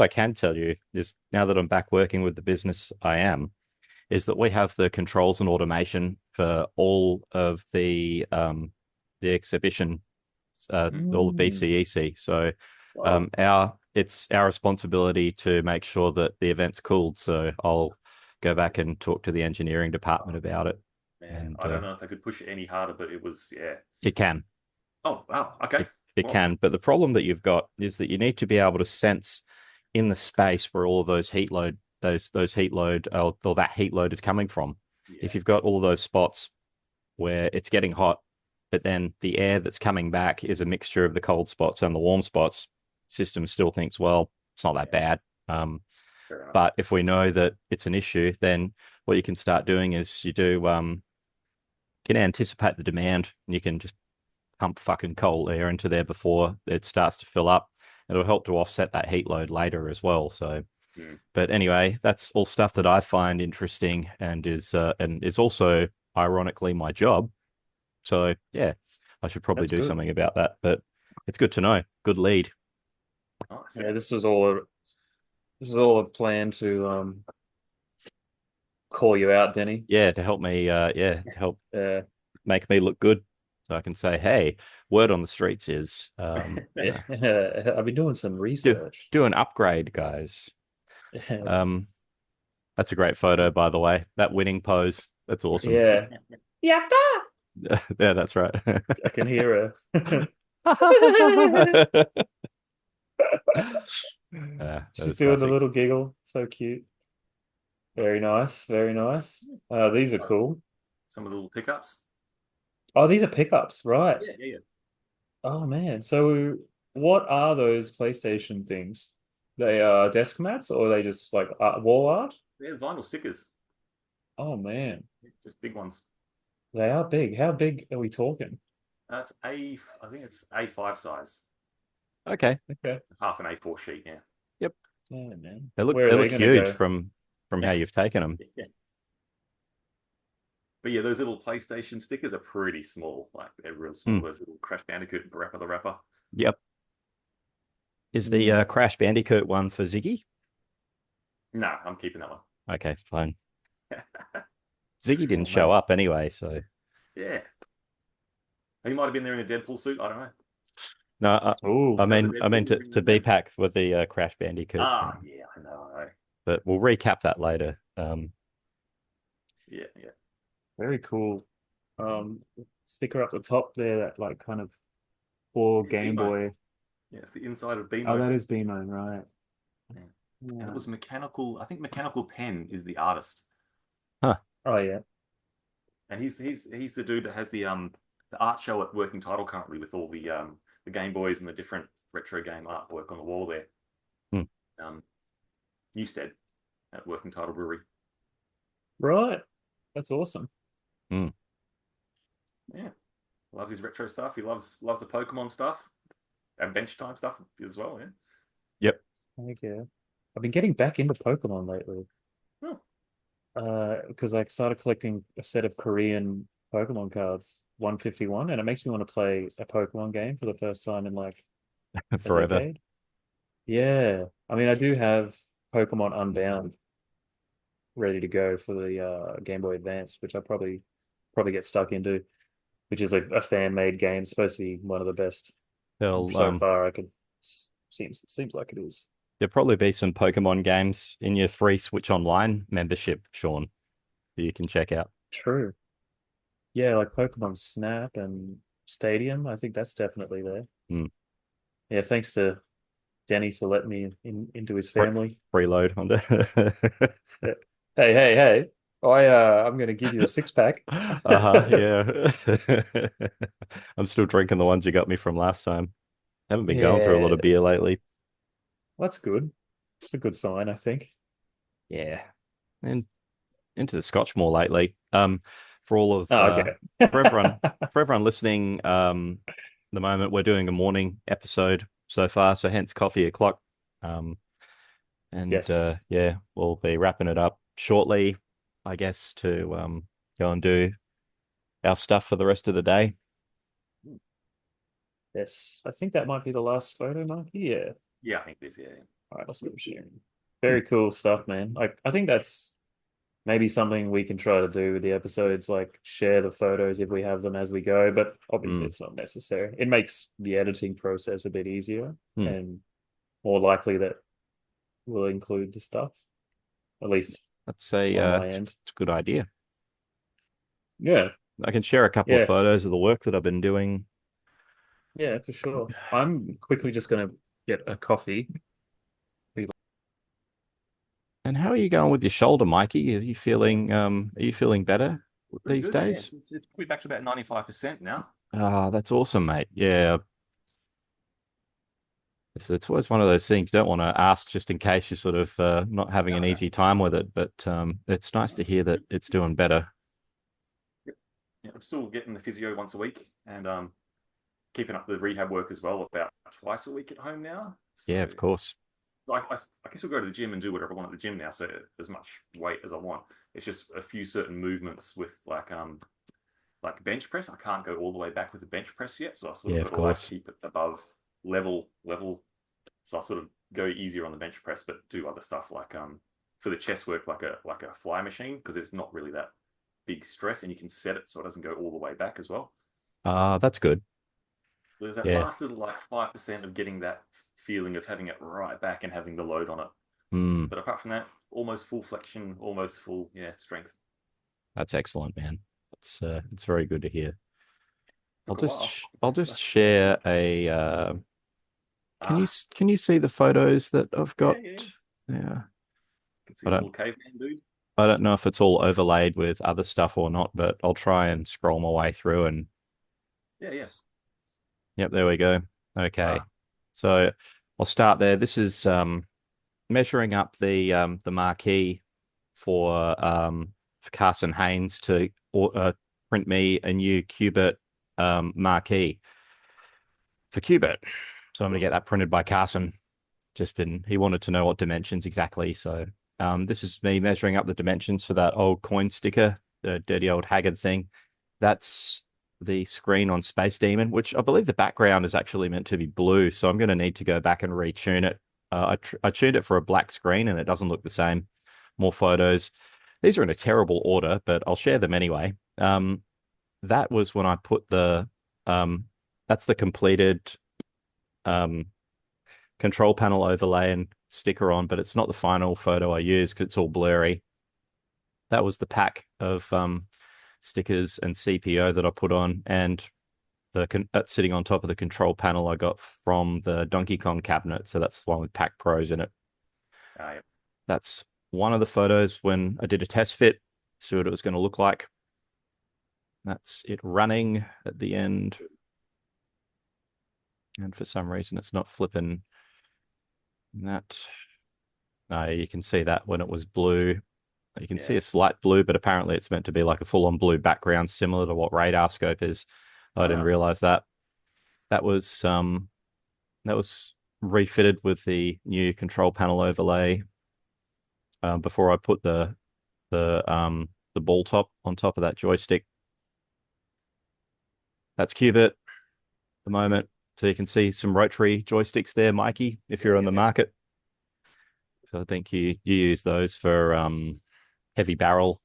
I can tell you is now that I'm back working with the business is that we have the controls and automation for all of the exhibition, all the BCEC. So it's our responsibility to make sure that the event's cooled. So I'll go back and talk to the engineering department about it. Man, and, I don't know if they could push it any harder, but it was yeah. It can. Oh wow, okay. It Well, can, but the problem that you've got is that you need to be able to sense in the space where all of those heat load, or that heat load is coming from. yeah. If you've got all those spots where it's getting hot, but then the air that's coming back is a mixture of the cold spots and the warm spots, system still thinks, well, it's not that bad. Fair enough. But if we know that it's an issue, then what you can start doing is you can anticipate the demand, and you can just pump fucking cold air into there before it starts to fill up. It'll help to offset that heat load later as well. So, but anyway, that's all stuff that I find interesting and is also ironically my job. So yeah, I should probably That's do good. something about that. But it's good to know. Good lead. Nice. Yeah, this was all a plan to call you out, Denny. Yeah, to help me. To help Yeah. make me look good. So I can say, hey, word on the streets is Yeah. I've been doing some research. do an upgrade, guys. That's a great photo, by the way. That winning pose. That's awesome. Yeah. Yeah. Yeah, that's right. I can hear her. She's doing the little giggle. So cute. Very nice. Very nice. These are cool. Some of the little pickups. Oh, these are pickups, right? Yeah. Oh man. So what are those PlayStation things? They are desk mats or are they just like wall art? They're vinyl stickers. Oh man. Just big ones. They are big. How big are we talking? That's I think it's A5 size. Okay. Okay. Half an A4 sheet, yeah. Yeah, man. They look Where are they gonna huge go? from how you've taken them. Yeah. But yeah, those little PlayStation stickers are pretty small. Like they're real small. Those little Crash Bandicoot and Parappa the Rapper. Yep. Is the Crash Bandicoot one for Ziggy? No, I'm keeping that one. Okay, fine. Ziggy didn't Oh, show mate. up anyway, so Yeah. He might have been there in a Deadpool suit. I don't know. no. Oh, I Does the mean, I Deadpool meant ring to a be bell? pack with the Crash Bandicoot Ah, thing, yeah, I know. but we'll recap that later. Yeah, yeah. very cool. Sticker up the top there, that like kind of poor Yeah, Game BMO. Boy. Yeah, it's the inside of Oh, BMO. that is BMO, right? Yeah. And Yeah. it was Mechanical. I think Mechanical Pen is the artist, Huh. Oh yeah. and he's the dude that has the art show at Working Title currently with all the Game Boys and the different retro game artwork on the wall there. Hmm. Newstead at Working Title Brewery. Right. That's awesome. Yeah, loves his retro stuff. He loves the Pokemon stuff and bench time stuff as well. Yeah. Yep. Thank you. I've been getting back into Pokemon lately. Oh, Because I started collecting a set of Korean Pokemon cards, 151, and it makes me want to play a Pokemon game for the first time in like a Forever. decade. Yeah. I mean, I do have Pokemon Unbound ready to go for the Game Boy Advance, which I probably get stuck into, which is a fan made game, supposed to be one of the best There'll so far. Seems like it is. there'll probably be some Pokemon games in your free Switch Online membership, Sean, that you can check out. True. Yeah, like Pokemon Snap and Stadium. I think that's definitely there. Hmm. Yeah, thanks to Denny for letting me into his Free, family. Freeload on Yeah. Hey. I'm gonna give you a six pack. yeah. I'm still drinking the ones you got me from last time. Haven't been going through a lot Yeah, of beer lately. that's good. It's a good sign, I think. Yeah. And into the Scotch more lately. For all of Oh, okay. for everyone listening, the moment we're doing a morning episode so far, so hence coffee o'clock. And Yes. yeah, we'll be wrapping it up shortly, I guess, to go and do our stuff for the rest of the day. Yes. I think that might be the last photo, Marky. Yeah. yeah, I think this. Yeah, All right, I'll stop sharing. Very cool stuff, man. Like I think that's maybe something we can try to do with the episodes, like share the photos if we have them as we go, but obviously Mm. it's not necessary. It makes the editing process a bit easier Mm. and more likely that we'll include the stuff, at least Let's say on my it's end. a good idea. Yeah, I can share a couple of yeah, photos of the work that I've been doing. yeah, for sure. I'm quickly just gonna get a coffee. And how are you going with your shoulder, Mikey? Are you feeling better pretty these good. Yeah, days? it's probably back to about 95% now. Ah, that's awesome, mate. Yeah. It's always one of those things you don't want to ask just in case you're sort of not having No, an no, easy time with it, but it's nice to no. hear that it's doing better. Yeah, I'm still getting the physio once a week and keeping up the rehab work as well, about twice a week at home now. Yeah, So of course. I guess I'll go to the gym and do whatever I want at the gym now. So as much weight as I want. It's just a few certain movements with like bench press. I can't go all the way back with the bench press yet, so I sort Yeah, of of got to like course. keep it above level. So I sort of go easier on the bench press, but do other stuff like for the chest work like a fly machine because it's not really that big stress and you can set it so it doesn't go all the way back as well. Ah, that's good. So there's that Yeah. last little like 5% of getting that feeling of having it right back and having the load on it. Hmm. But apart from that, almost full flexion, almost full strength. That's excellent, man. It's very good to hear. Took a while. I'll just share a Ah, can you see the photos that I've yeah, got? yeah. Yeah. Can see I the don't little caveman dude. I don't know if it's all overlaid with other stuff or not, but I'll try and scroll my way through and Yeah, yeah. yep, there we go. Okay. Ah, So I'll start there. This is measuring up the marquee for Carson Haynes to print me a new Qbert marquee for Qbert. So I'm going to get that printed by Carson. He wanted to know what dimensions exactly. So this is me measuring up the dimensions for that old coin sticker, the dirty old Haggard thing. That's the screen on Space Demon, which I believe the background is actually meant to be blue. So I'm going to need to go back and retune it. I tuned it for a black screen and it doesn't look the same. More photos. These are in a terrible order, but I'll share them anyway. That was when I put that's the completed control panel overlay and sticker on, but it's not the final photo I used because it's all blurry. That was the pack of stickers and CPO that I put on, and that's sitting on top of the control panel I got from the Donkey Kong cabinet. So that's the one with Pack Pros in it. Yep. That's one of the photos when I did a test fit, see what it was going to look like. That's it running at the end. And for some reason, it's not flipping that. No, you can see that when it was blue. You can see a slight blue, but apparently it's meant to be like a full-on blue background, similar to what Radar Scope is. I didn't realize that. That was refitted with the new control panel overlay before I put the ball top on top of that joystick. That's Qubit at the moment. So you can see some rotary joysticks there, Mikey, if you're on the market. So I think you use those for heavy barrel.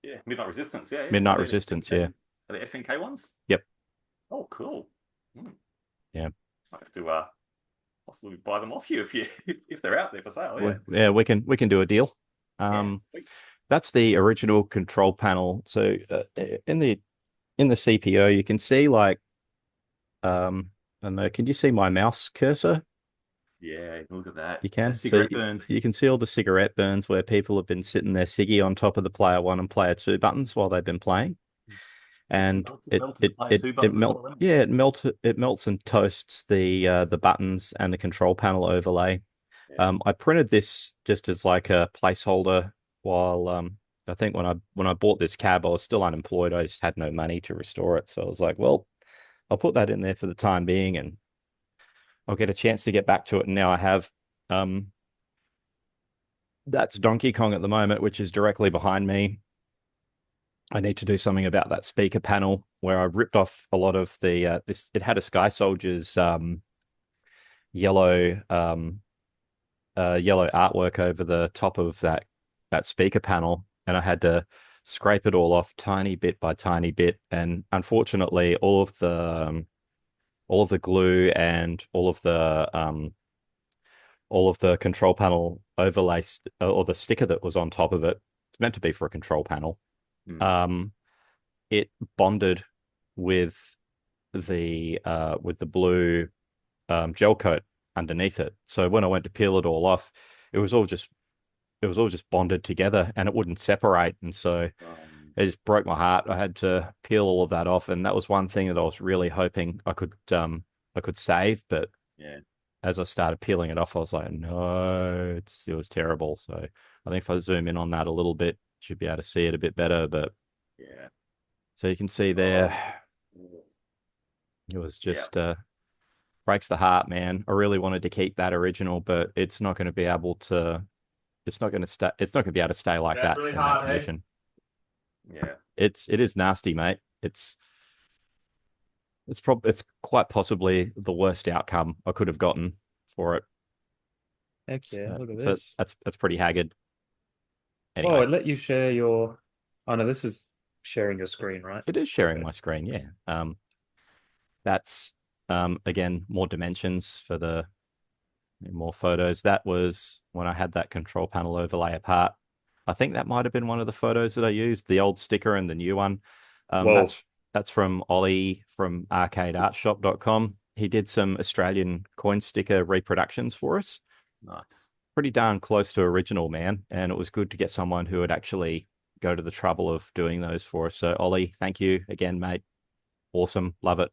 Yeah, Midnight Resistance. Yeah, Midnight Resistance. Yeah. Are they SNK ones? Yep. Oh, cool. Yeah. I have to possibly buy them off you if they're out there for sale. Yeah. Yeah, we can do a deal. That's the original control panel. So in the CPO, you can see like I don't know, can you see my mouse cursor? Yeah, look at that. You can. Cigarette burns. You can see all the cigarette burns where people have been sitting their ciggy on top of the player 1 and player 2 buttons while they've been playing. And it melts and toasts the buttons and the control panel overlay. Yeah. I printed this just as like a placeholder while I think when I bought this cab, I was still unemployed. I just had no money to restore it. So I was like, well, I'll put that in there for the time being and I'll get a chance to get back to it. And now I have that's Donkey Kong at the moment, which is directly behind me. I need to do something about that speaker panel where I ripped off a lot of the it had a Sky Soldiers yellow artwork over the top of that speaker panel, and I had to scrape it all off tiny bit by tiny bit. And unfortunately, all of the glue and all of the control panel overlay or the sticker that was on top of it, it's meant to be for a control panel. It bonded with the blue gel coat underneath it. So when I went to peel it all off, it was all just bonded together and it wouldn't separate. And so it just broke my heart. I had to peel all of that off, and that was one thing that I was really hoping I could save. But as I started peeling it off, I was like, no, it was terrible. So I think if I zoom in on that a little bit, should be able to see it a bit better. But so you can see there, it was just breaks the heart, man. I really wanted to keep that original, but it's not going to be able to. It's not going to be able to stay like that in that condition. Yeah, it is nasty, mate. It's quite possibly the worst outcome I could have gotten for it. Heck yeah, look at so this. That's pretty haggard. Anyway. Oh, it let you share your. Oh no, this is sharing your screen, right? It is sharing my screen, yeah. That's again more dimensions for the more photos. That was when I had that control panel overlay apart. I think that might have been one of the photos that I used, the old sticker and the new one. That's from Ollie from arcadeartshop.com. He did some Australian coin sticker reproductions for us. Nice. Pretty darn close to original, man. And it was good to get someone who would actually go to the trouble of doing those for us. So Ollie, thank you again, mate. Awesome. Love it.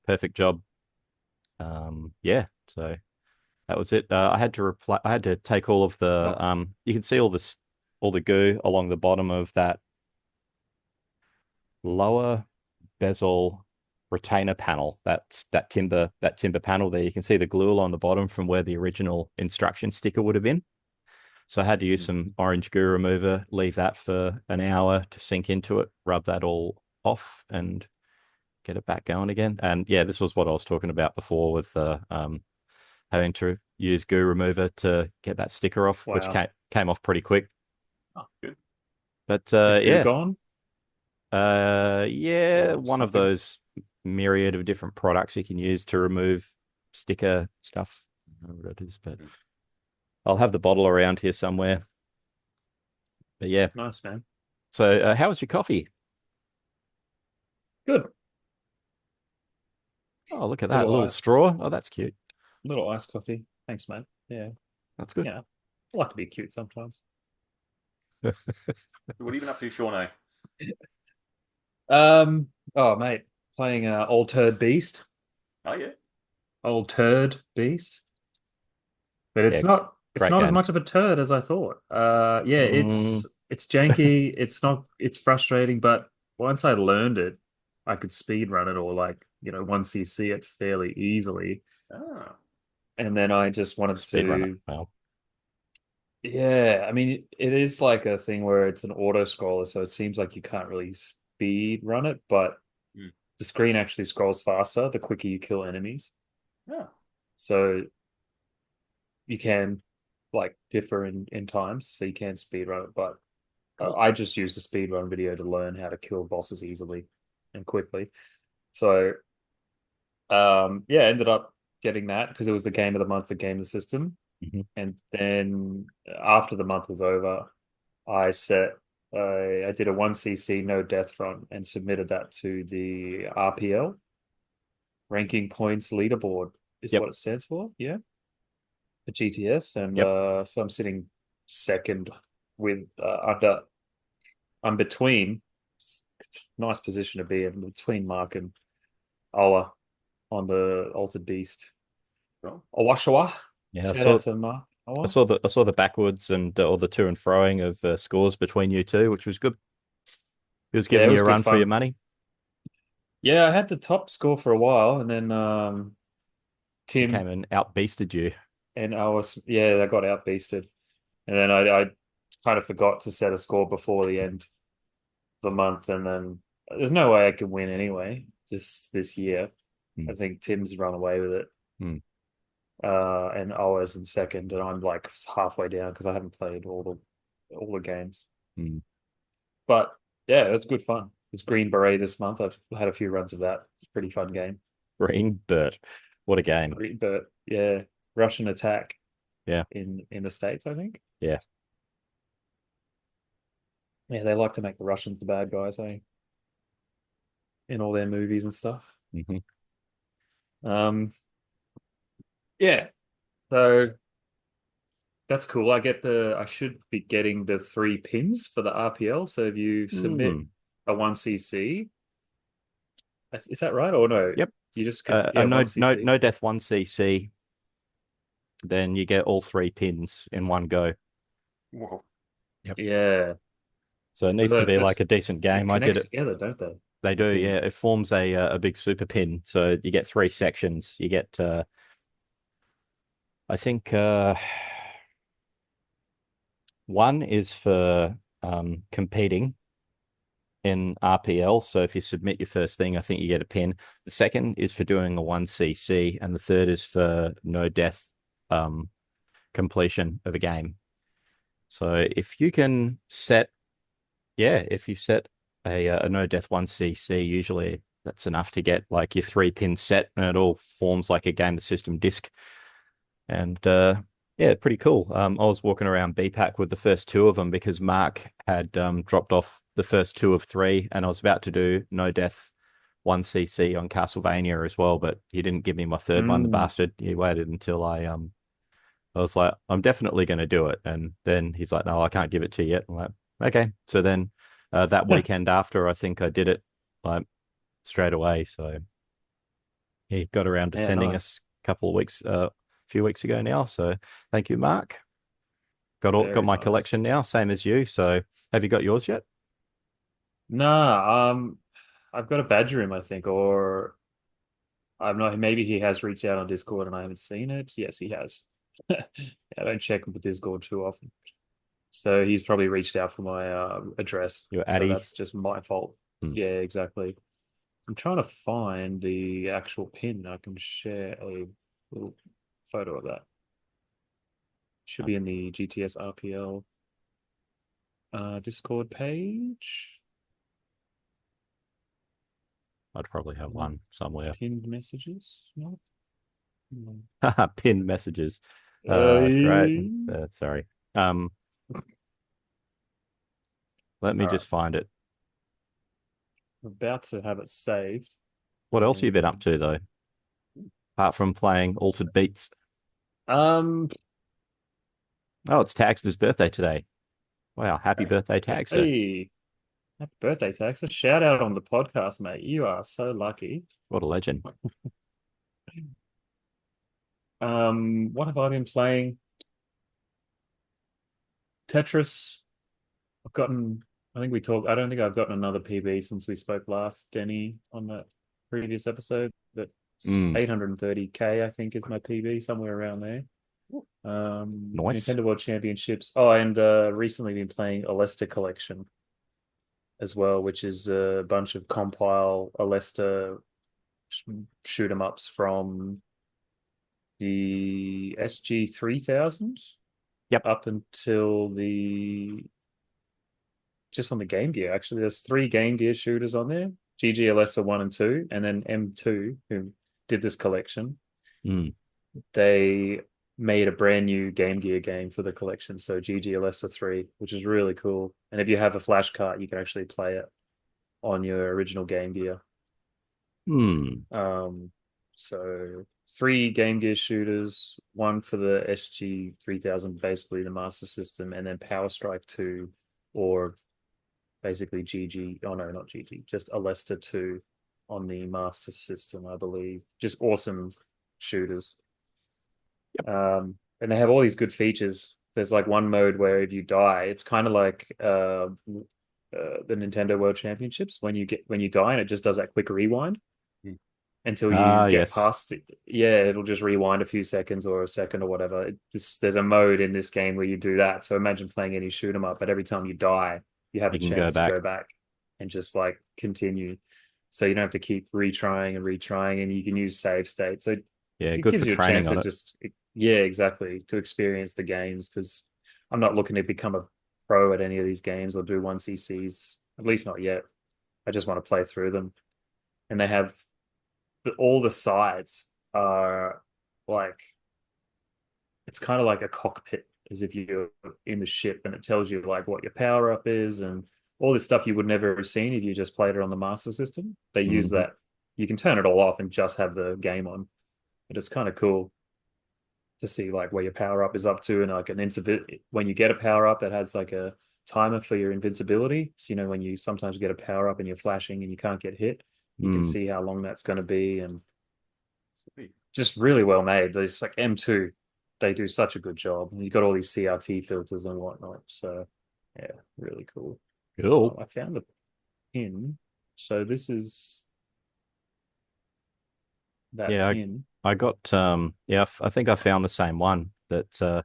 Perfect job. Yeah. So that was it. I had to take all of the, you can see all the goo along the bottom of that lower bezel retainer panel. That's that timber panel there. You can see the glue along the bottom from where the original instruction sticker would have been. So I had to use some orange goo remover, leave that for an hour to sink into it, rub that all off and get it back going again. And yeah, this was what I was talking about before with having to use goo remover to get that sticker off, which Wow. came off pretty quick. Oh, good. But The goo yeah, gone? yeah, Or one of something? those myriad of different products you can use to remove sticker stuff. I don't know what it is, but I'll have the bottle around here somewhere. But yeah, Nice, man. so how was your coffee? Good. Oh, look at that little ice, straw. Oh, that's cute. little iced coffee. Thanks, man. Yeah. That's good. Yeah. I like to be cute sometimes. What have you been up to, Shaun? Oh, mate, playing Old Turd Beast. Oh, yeah. Old Turd Beast. But it's Yeah, not great as game. much of a turd as I thought. Yeah, Mm, it's janky, it's frustrating, but once I learned it, I could speed run it or like, 1cc it fairly easily. Ah, And then I just wanted speed runner. to, Well, yeah, I mean, it is like a thing where it's an auto scroller, so it seems like you can't really speed run it, but Hmm. the screen actually scrolls faster the quicker you kill enemies. yeah. So you can like differ in times, so you can speed run it, but Cool. I just used a speed run video to learn how to kill bosses easily and quickly. So yeah, ended up getting that because it was the game of the month for Game of the System. mhm. And then after the month was over, I set I did a 1cc no death run and submitted that to the RPL ranking points leaderboard is Yep. what it stands for. Yeah. The GTS. And Yep. so I'm sitting second with I'm between nice position to be in between Mark and Ola on the Altered Beast. Cool. Owashawa. Yeah, Shout out to Mark. I saw the backwards and all the to and froing of scores between you two, which was good. He was Yeah, it giving you was a good run for your fun. money. Yeah, I had the top score for a while, and then He came Tim and outbeasted you. and I was I got outbeasted, and then I kind of forgot to set a score before the end of the month, and then there's no way I could win anyway this year. I Hmm. think Tim's run away with it. Hmm. And I was in second, and I'm like halfway down because I haven't played all the games. Hmm. But yeah, it was good fun. It's Green Beret this month. I've had a few runs of that. It's a pretty fun game. Green Bert. What a game. But yeah, Russian attack. Yeah. In the States, I think. Yeah. Yeah, they like to make the Russians the bad guys, in all their movies and stuff. Hmm. Um, yeah. So that's cool. I should be getting the 3 pins for the RPL. So if you submit a 1cc, is that right or no? Yep. You just yeah, no 1cc. no death 1cc, then you get all 3 pins in one go. Whoa. Yeah. So it needs to be That's like a decent it game. I did connects it. together, don't they? They do, The yeah. pins. It forms a big super pin. So you get 3 sections. You get I think one is for competing in RPL. So if you submit your first thing, I think you get a pin. The second is for doing a 1cc, and the third is for no death completion of a game. So if you can set, if you set a no death 1cc, usually that's enough to get like your 3 pin set, and it all forms like a game of the system disc. And yeah, pretty cool. I was walking around BPAC with the first two of them because Mark had dropped off the first two of three, and I was about to do no death 1cc on Castlevania as well, but he didn't give me my third one, the bastard. He waited until I was like, I'm definitely going to do it. And then he's like, no, I can't give it to you yet. I'm like, okay. So then that weekend after, I think I did it like straight away. So he got around to Yeah, sending nice. us a couple of weeks, few weeks ago now. So thank you, Mark. Got Very my nice. collection now, same as you. So have you got yours yet? Nah, I've got to badger him, I think, or I'm not. Maybe he has reached out on Discord and I haven't seen it. Yes, he has. I don't check with Discord too often, so he's probably reached out for my address. Your So Addy. that's just my fault. Yeah, exactly. I'm trying to find the actual pin. I can share a little photo of that. Should be in the GTS RPL Discord page. I'd probably have one somewhere. Pinned messages. No. No. Pinned messages. Great. Sorry. Let me All just find it. I'm about to have it saved. What else have you been up to though? Apart from playing Altered Beats. Um, Oh, it's Taxter's birthday today. Wow, happy birthday, Taxter. hey, happy birthday, Tax. A shout out on the podcast, mate. You are so lucky. What a legend. What have I been playing? Tetris. I think we talked, I don't think I've gotten another PB since we spoke last, Denny, on that previous episode. But Mm. 830K, I think, is my PB, somewhere around there. Nice. Nintendo World Championships. Oh, and recently been playing Alesta Collection as well, which is a bunch of compile Alesta shoot 'em ups from the SG 3000. Yep. Up until just on the Game Gear, actually. There's 3 Game Gear shooters on there. GG Alesta 1 and 2, and then M2, who did this collection. Mm. They made a brand new Game Gear game for the collection. So GG Alesta 3, which is really cool. And if you have a flash cart, you can actually play it on your original Game Gear. So 3 Game Gear shooters, one for the SG 3000, basically the Master System, and then Power Strike 2, or basically GG. Oh no, not GG, just Alesta 2 on the Master System, I believe. Just awesome shooters. And they have all these good features. There's like one mode where if you die, it's kind of like the Nintendo World Championships. When you die, and it just does that quick rewind until you get Yes. past it. Yeah, it'll just rewind a few seconds or a second or whatever. There's a mode in this game where you do that. So imagine playing any shoot 'em up, but every time you die, you have a You can chance go to go back and just like continue. So you don't have to keep retrying and retrying, and you can use save state. So Yeah, it good gives for you a training chance on to it. just, yeah, exactly, to experience the games, because I'm not looking to become a pro at any of these games or do 1CCs, at least not yet. I just want to play through them. And they have all the sides are like, it's kind of like a cockpit, as if you're in the ship, and it tells you like what your power up is and all this stuff you would never have seen if you just played it on the Master System. They use Mhm. that. You can turn it all off and just have the game on, but it's kind of cool to see like where your power up is up to, and like when you get a power up, it has like a timer for your invincibility. So when you sometimes get a power up and you're flashing and you can't get hit, you can see how long that's going to be, and just really well made. It's like M2, they do such a good job. You got all these CRT filters and whatnot. So yeah, really cool. Cool. I found the pin. So this is that Yeah, pin. I got yeah, I think I found the same one that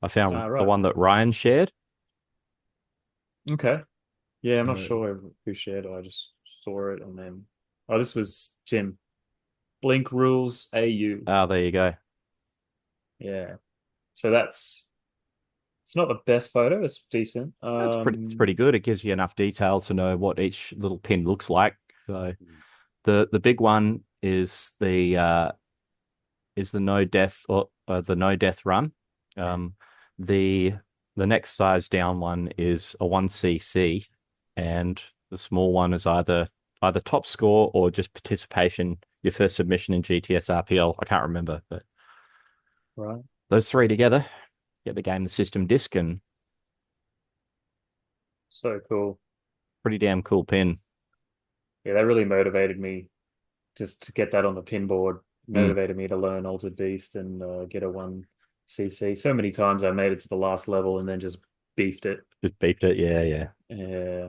I found the Right. one that Ryan shared. Okay. Yeah, I'm not So- sure who shared it. I just saw it, and then this was Tim. Blink Rules AU. Ah, there you go. Yeah. So it's not the best photo. It's decent. It's pretty good. It gives you enough detail to know what each little pin looks like. So the big one is the no death, or the no death run. The next size down one is a 1cc, and the small one is either top score or just participation, your first submission in GTS RPL. I can't remember, but Right. those 3 together get the game the system disc, and So cool. pretty damn cool pin. Yeah, that really motivated me just to get that on the pin board. Motivated me to learn Altered Beast and get a 1cc. So many times I made it to the last level and then just beefed it. Just beeped it. Yeah. Yeah.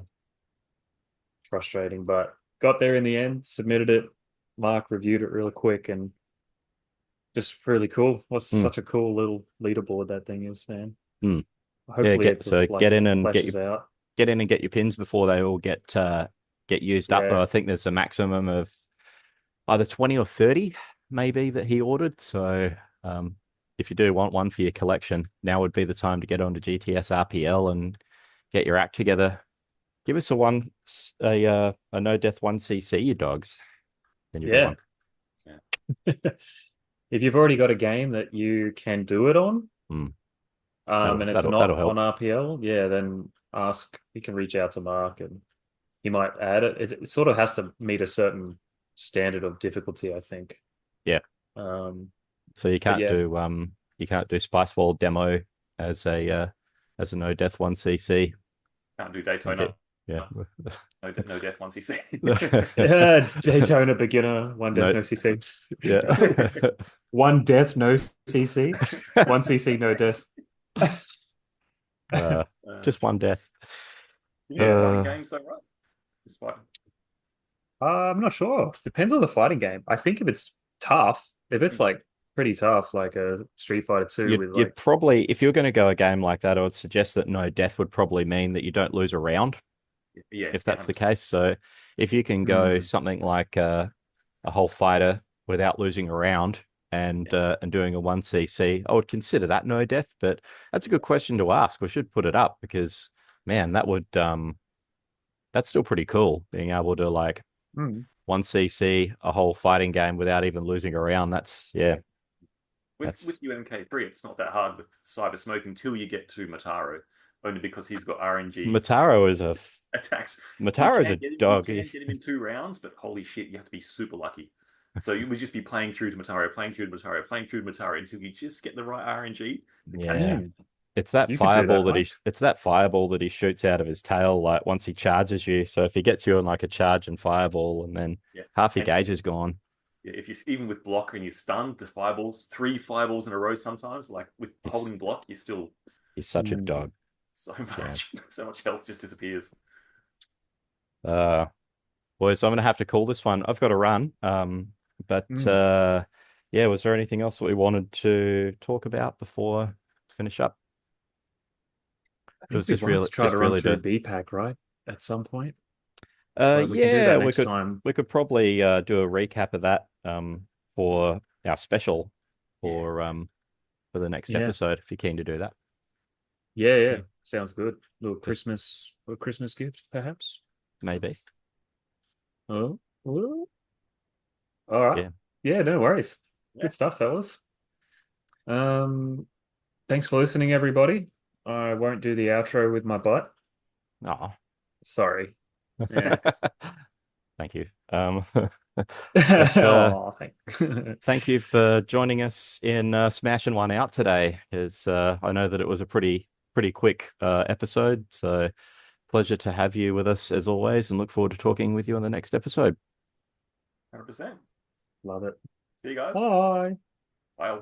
Frustrating, but got there in the end, submitted it. Mark reviewed it real quick, and just really cool. What's such a cool little leaderboard that thing is, man. Hopefully Get in and flashes out. get in and get your pins before they all get get used up, though. Yeah. I think there's a maximum of either 20 or 30, maybe, that he ordered. So if you do want one for your collection, now would be the time to get onto GTS RPL and get your act together. Give us a no death 1cc, you dogs. Then you'll be Yeah. one. If you've already got a game that you can do it on, and it's that'll not help. on RPL, yeah, then you can reach out to Mark and he might add it. It sort of has to meet a certain standard of difficulty, I think. Yeah. So you can't yeah. do Spicewall demo as a no death 1cc. Can't do Daytona. Yeah. No death 1cc. Daytona beginner, one death, no CC. Yeah. One death, no CC. One CC, no death. Just one death. Fighting games, though, right? Just fighting. I'm not sure. Depends on the fighting game. I think if it's tough, if it's like pretty tough, like a Street Fighter 2 with you'd probably, if you're going to go a game like that, I would suggest that no death would probably mean that you don't lose a round. Yeah, if that's the case. So if you can go something like a whole fighter without losing a round and doing a 1cc, I would consider that no death. But that's a good question to ask. We should put it up because, man, that would that's still pretty cool, being able to 1cc a whole fighting game without even losing a round. That's With UMK3, it's not that hard with Cyber Smoke until you get to Mataro, only because he's got RNG. Mataro is attacks. Mataro's a dog. You can get him in 2 rounds, but holy shit, you have to be super lucky. So you would just be playing through to Mataro, playing through to Mataro until you just get the right RNG. Yeah. It's that fireball that he shoots out of his tail, like once he charges you. So if he gets you on like a charge and fireball, and then half your gauge is gone. Yeah, if you even with block and you're stunned, the 3 fireballs in a row sometimes, like with holding block, you're still. He's such a dog. So much health just disappears. Boys, I'm gonna have to call this one. I've got to run. Was there anything else that we wanted to talk about before finish up? It was just really to run through BPAC, right? At some point. We can do that next time. We could probably do a recap of that for our special for the next episode if you're keen to do that. Yeah. Sounds good. Little Christmas gift, perhaps. Maybe. Oh. All right. Yeah, no worries. Good stuff, fellas. Thanks for listening, everybody. I won't do the outro with my butt. Oh. Sorry. Yeah. Thank you. Thank you for joining us in smashing one out today, because I know that it was a pretty quick episode. So pleasure to have you with us as always, and look forward to talking with you on the next episode. 100%. Love it. See you guys. Bye. Bye.